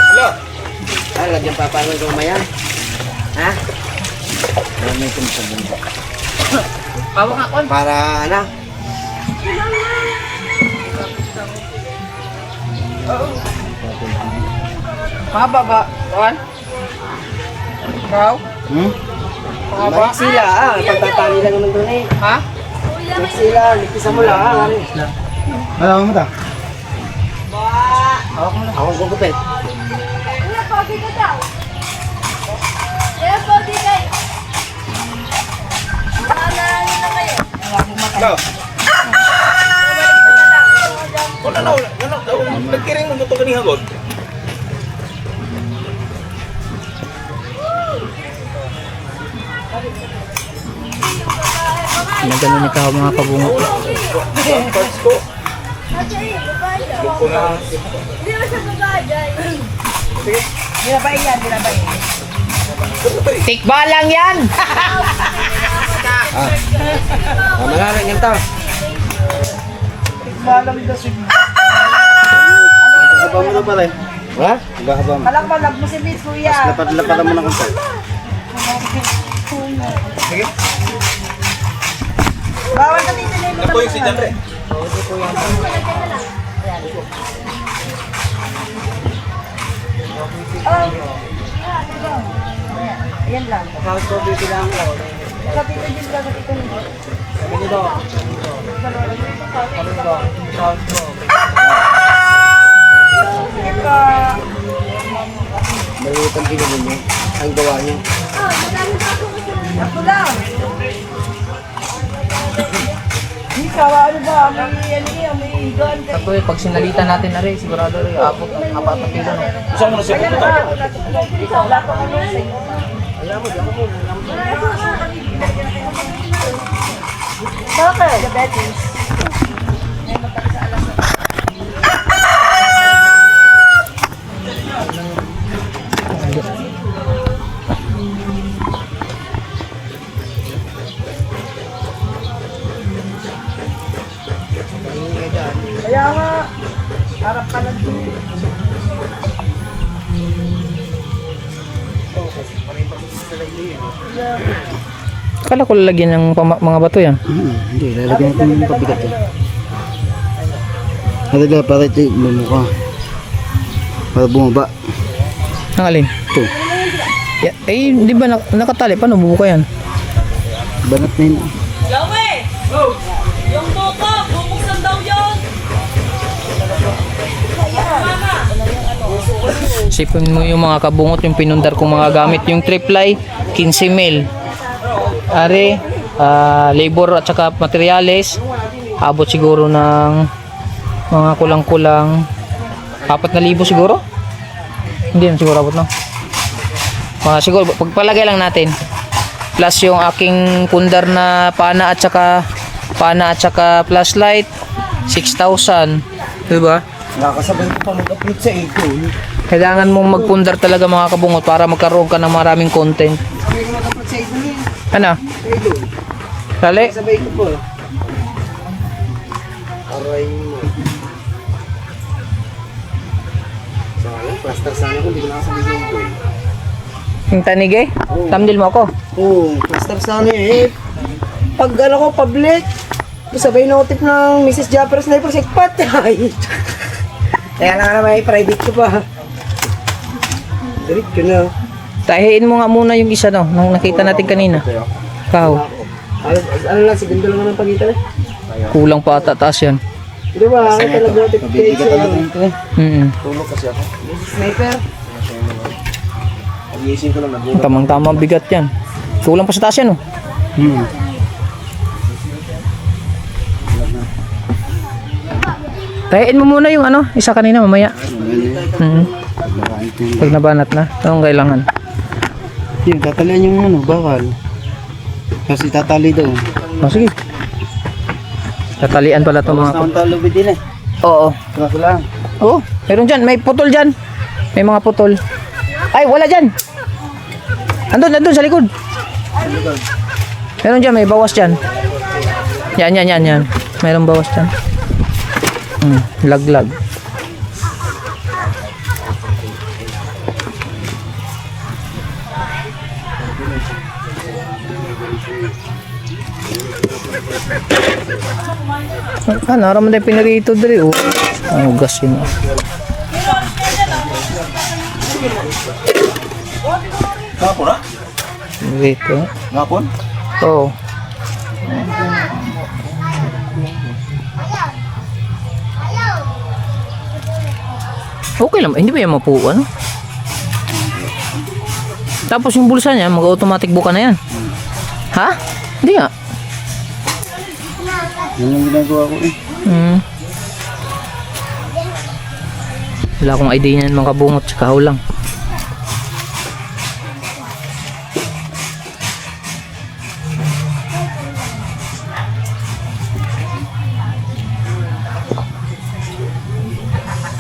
Hello? Lagyan pa paano yung gumayan? Ha? Bawa nga kon. Para ano? Mahaba ba? Kon? Ikaw? Mahaba? Sila pagtatali lang naman doon eh. Ha? Sila, lipisan mo lang. Alam mo ta? Ako gugupit. Hello? Wala na, wala na. Nagkiring mo ito kanina god. Nagano ni ka mga kabungo. Parts ko. Lupo na. Tikba lang yan! Malalang yan to. Habang mo na pala eh. Ha? Habang. Malak mo si Miss Kuya. Lapad-lapad mo na kung saan. Bawal na dito na Yan po yung si Jamre. Ayan lang. House ko, baby lang ko. Sa tito din ka, sa tito nito. Ganito. Maliit ang pinili niyo. Ang gawa niyo. Ako lang. Hindi kawa, ano ba? May higaan ka. Ito eh, pag sinalitan natin na rin, sigurado rin, apat na kilo. No? Saan mo na siya pupunta? Wala pa ano sa iyo. Bakit? Diabetes. Harap ka lang doon. Akala ko lalagyan ng mga bato yan. Hindi, lalagyan natin yung pabigat yan. Lalagyan para ito yung mukha. Para bumaba. Ang alin? Ito. Eh, di ba nakatali? Paano bubuka yan? Banat na yun. Yung buko, bubuksan daw yun. Sipin mo yung mga kabungot, yung pinundar kong mga gamit. Yung triply, 15 mil. Are, labor at saka materyales, abot siguro ng mga kulang-kulang 4,000 siguro. Hindi na siguro abot, no? Mga siguro, pagpalagay lang natin. Plus yung aking pundar na pana at saka flashlight, 6,000. Diba? Nakakasabay ko pa mag-upload sa ito. Kailangan mong magpundar talaga mga kabungot para magkaroon ka ng maraming content. Sabi ko mag-upload sa idol yun. Ano? Idol. Dali? Sabay ko po. Aray mo. Sayang, plaster sana kung di ko nakasabay sa idol. Yung tanig eh? Thumbnail mo ako. Oo, plaster sana eh. Pag ano ko, public, sabay notif ng Mrs. Japper Sniper Sekpat. Ay. Kaya lang naman private ko pa. Dirit ko na. Tahiin mo nga muna yung isa no, nung nakita natin kanina. Kao. Ano lang, segundo lang ang pagitan eh. Kulang pa ata taas yan. Di ba? Kita lang notification. ito eh. Tulog kasi ako. Mrs. Sniper. Pag-iising ko lang nagulat. Tamang-tamang bigat yan. Kulang pa sa taas yan oh. Tahiin mo muna yung ano, isa kanina mamaya. Pag nabanat na, anong kailangan? Yung tatalian yung ano, bakal. Kasi tatali daw. Oh, sige. Tatalian pala itong mga... Naman talubid din eh. Oo. Kaso lang. Oo, meron dyan. May putol dyan. May mga putol. Ay, wala dyan. Andun sa likod. Meron dyan, may bawas dyan. Yan. Mayroong bawas dyan. Laglag. Naraman tayo pinarito dali oh. Ang gas yun. Kapon ha? Pinarito. Kapon? Oo. Okay lang, hindi ba yan mapuan? Tapos yung bulsa niya, mag-automatic buka na yan. Ha? Hindi nga. Yan yung ginagawa ko eh. Wala akong idea niyan mga kabungot sa kahaw lang.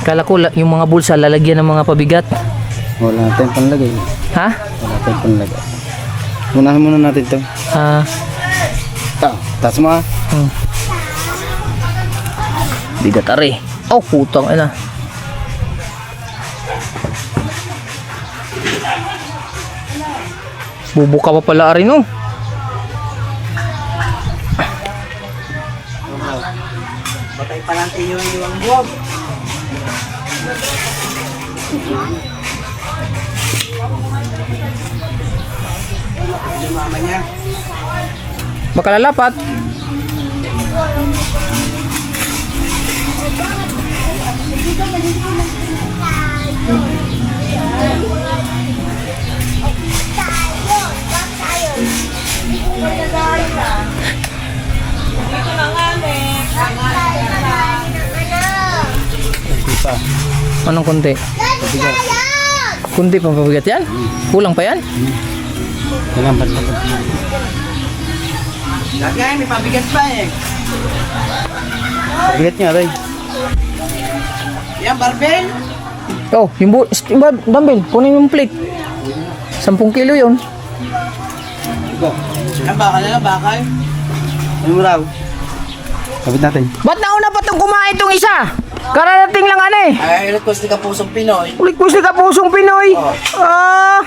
Kala ko yung mga bulsa lalagyan ng mga pabigat. Wala tayong panlagay. Ha? Wala tayong panlagay. Unahin muna natin ito. Taas mo ah. Bigat ari. Oh, putang ina. Bubuka pa pala ari no. Batay pa lang tayo yung buwag. Yung mama niya. Baka lalapat. Anong konti? Kunti pa pabigat yan? Kulang pa yan? Kailangan pa ito. Lagay, may pabigat pa eh. Bigat niya, Ray. Yan, barbell. Oh, yung dumbbell, kunin yung plate. 10 kilo yun. Yan, bakal na lang, bakal. Ano mo raw? Kapit natin. Ba't nauna pa itong kumain itong isa? Kararating lang ano eh. Ay, request ni Kapusong Pinoy. Request ka pusong Pinoy. Ah.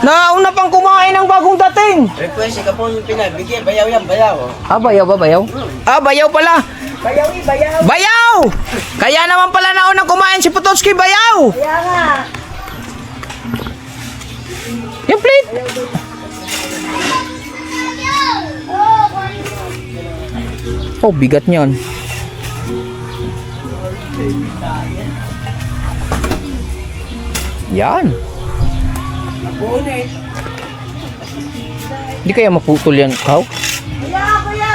Nauna pang kumain ng bagong dating. Request ni Kapusong Pinoy. Bigyan, bayaw yan, bayaw. Ah, bayaw ba, bayaw? Ah, bayaw pala. Bayaw! Kaya naman pala naunang kumain si Potocki, bayaw! Kaya nga. Yung plate. Oh, bigat niyan. Yan. Hindi kaya maputol yan, Kau? Kuya, kuya.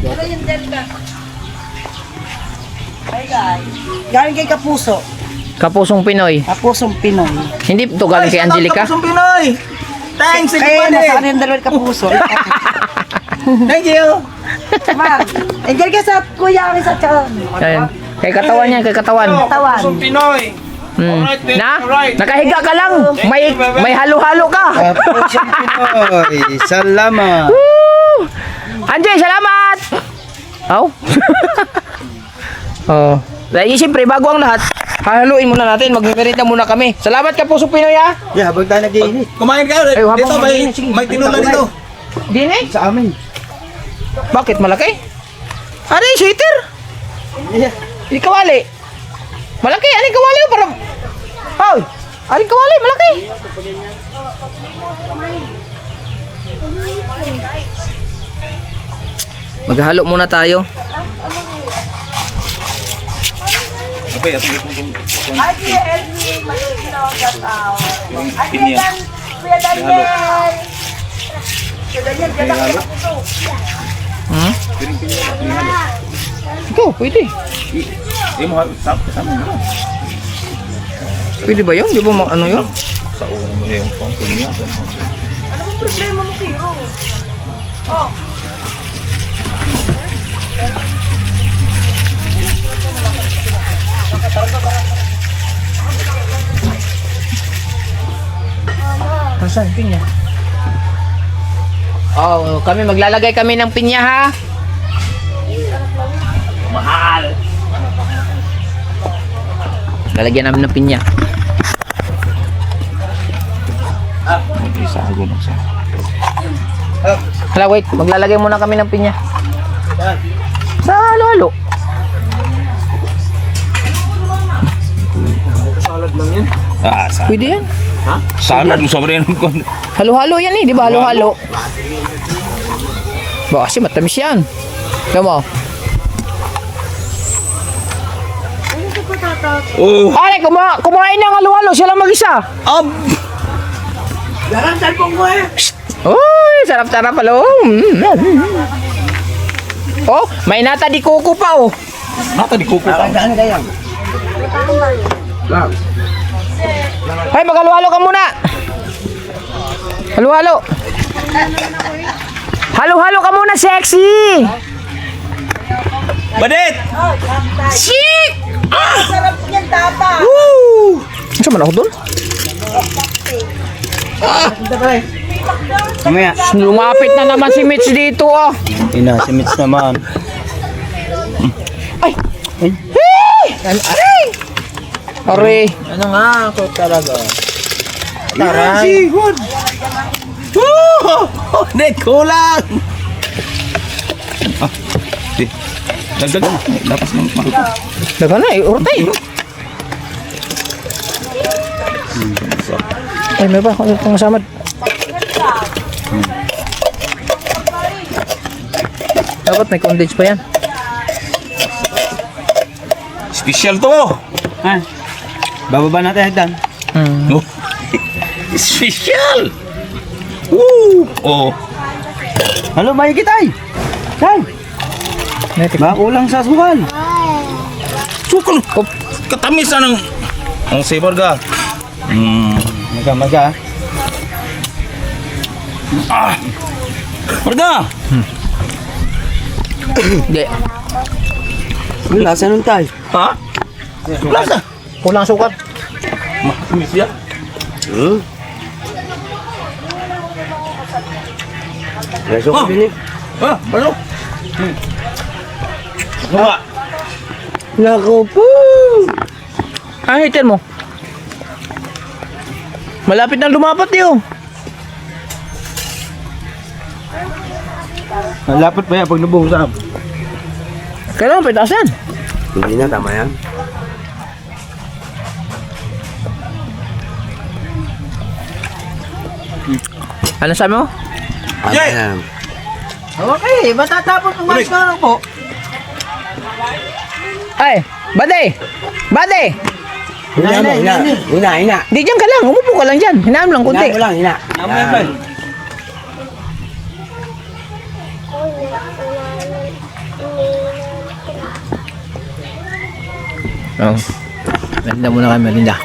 Ano yung delta? Hi guys. Galing kay Kapuso. Kapusong Pinoy. Kapusong Pinoy. Hindi to galing kay Angelica? Kapusong Pinoy! Thanks, Kaya nasaan yung dalawang Kapuso? Thank you! Ma'am, enjoy ka sa kuya kami sa tiyan. Ayun. Kay katawan yan, kay katawan. Tawan. Pinoy. Hmm. Na? Nakahiga ka lang. May halo-halo ka. Kapusong Pinoy. Salamat. Woo! Anjay, salamat! Oh. Oh. Dahil siyempre, bago ang lahat, hahaluin muna natin. Magmimerita muna kami. Salamat ka po, Pinoy, ha? Yeah, habang tayo nag-iinit. Kumain kayo. Ay, habang Dito may, mag-iinit, sige. may tinula dito. Din eh? Sa amin. Bakit malaki? Ari, sweater? Hindi kawali. Malaki, ano yung kawali? Parang... Oh, ano yung kawali? Malaki. Maghalo muna tayo. Abay, at may kung Ay, Kuya Elmi. Maliit na ako sa tao. Ay, pinya. Kuya Daniel. Kuya Daniel, ganda ka na puso. Hmm? Ikaw, pwede. Hindi mo kasama mo. Pwede ba yun? Di ba ano yun? Sa ulo mo yung pangkul niya. Problema mo, Kiro. Saan? Pinya. Oh, kami maglalagay kami ng pinya, ha? Mahal. Lalagyan namin ng pinya. Isa ako lang sa. Hala, wait. Maglalagay muna kami ng pinya. Sa halo-halo. Ah, sa. Pwede yan. Salad mo sobre ng kon. Halo-halo yan eh, di ba? Halo-halo. Ba kasi matamis yan. Tignan mo. Oh. Ay, kumain ng halo-halo. Siya lang mag-isa. Garang talpong ko eh. Uy, sarap-sarap pala. Oh, may nata di kuko pa oh. Nata di kuko pa. Ano kaya? Ay, maghalo-halo ka muna. Halo-halo. Halo-halo ka muna, sexy. Badit! Chic! Sarap niyan, tata. Woo! Saan man ako doon? Mamaya. Lumapit na naman si Mitch dito oh. Ina, si Mitch naman. Ay! Aray! Aray! Ano nga ako talaga? Taray. Net kulang! Ah, di. Dagdag. Dapat mo makuha. Daga na eh, urtay. Ay, may ba? Itong samad. Dapat may condensed pa yan. Special to. Ha? Bababa natin hagdan. Oh. Special. Woo! Oh. Halo, mahigit ay. Saan? Makulang sa sukal. Sukal. Katamis na ng... Ang sabar ka. Maga. Ah! Marga! Hindi. Ang lasa nun tayo. Ha? Lasa! Kulang sukat. Matamis yan. Reso ko din eh. Ah, ano? Nga. Naku po. Ah, hitin mo. Malapit na lumapat yun. Malapit pa yan pag nabuhusan. Kailangan pa itasan. Hindi na, tama yan. Ano sabi mo? Tama yan. Okay, matatapos ng mas na po. Ay, Bade! Bade! Hina mo, hina. Di dyan ka lang, umupo ka lang dyan. Hinaan mo lang kunti. Hina mo lang, hina. Namaya ba? Oh. Melinda muna kayo, Melinda.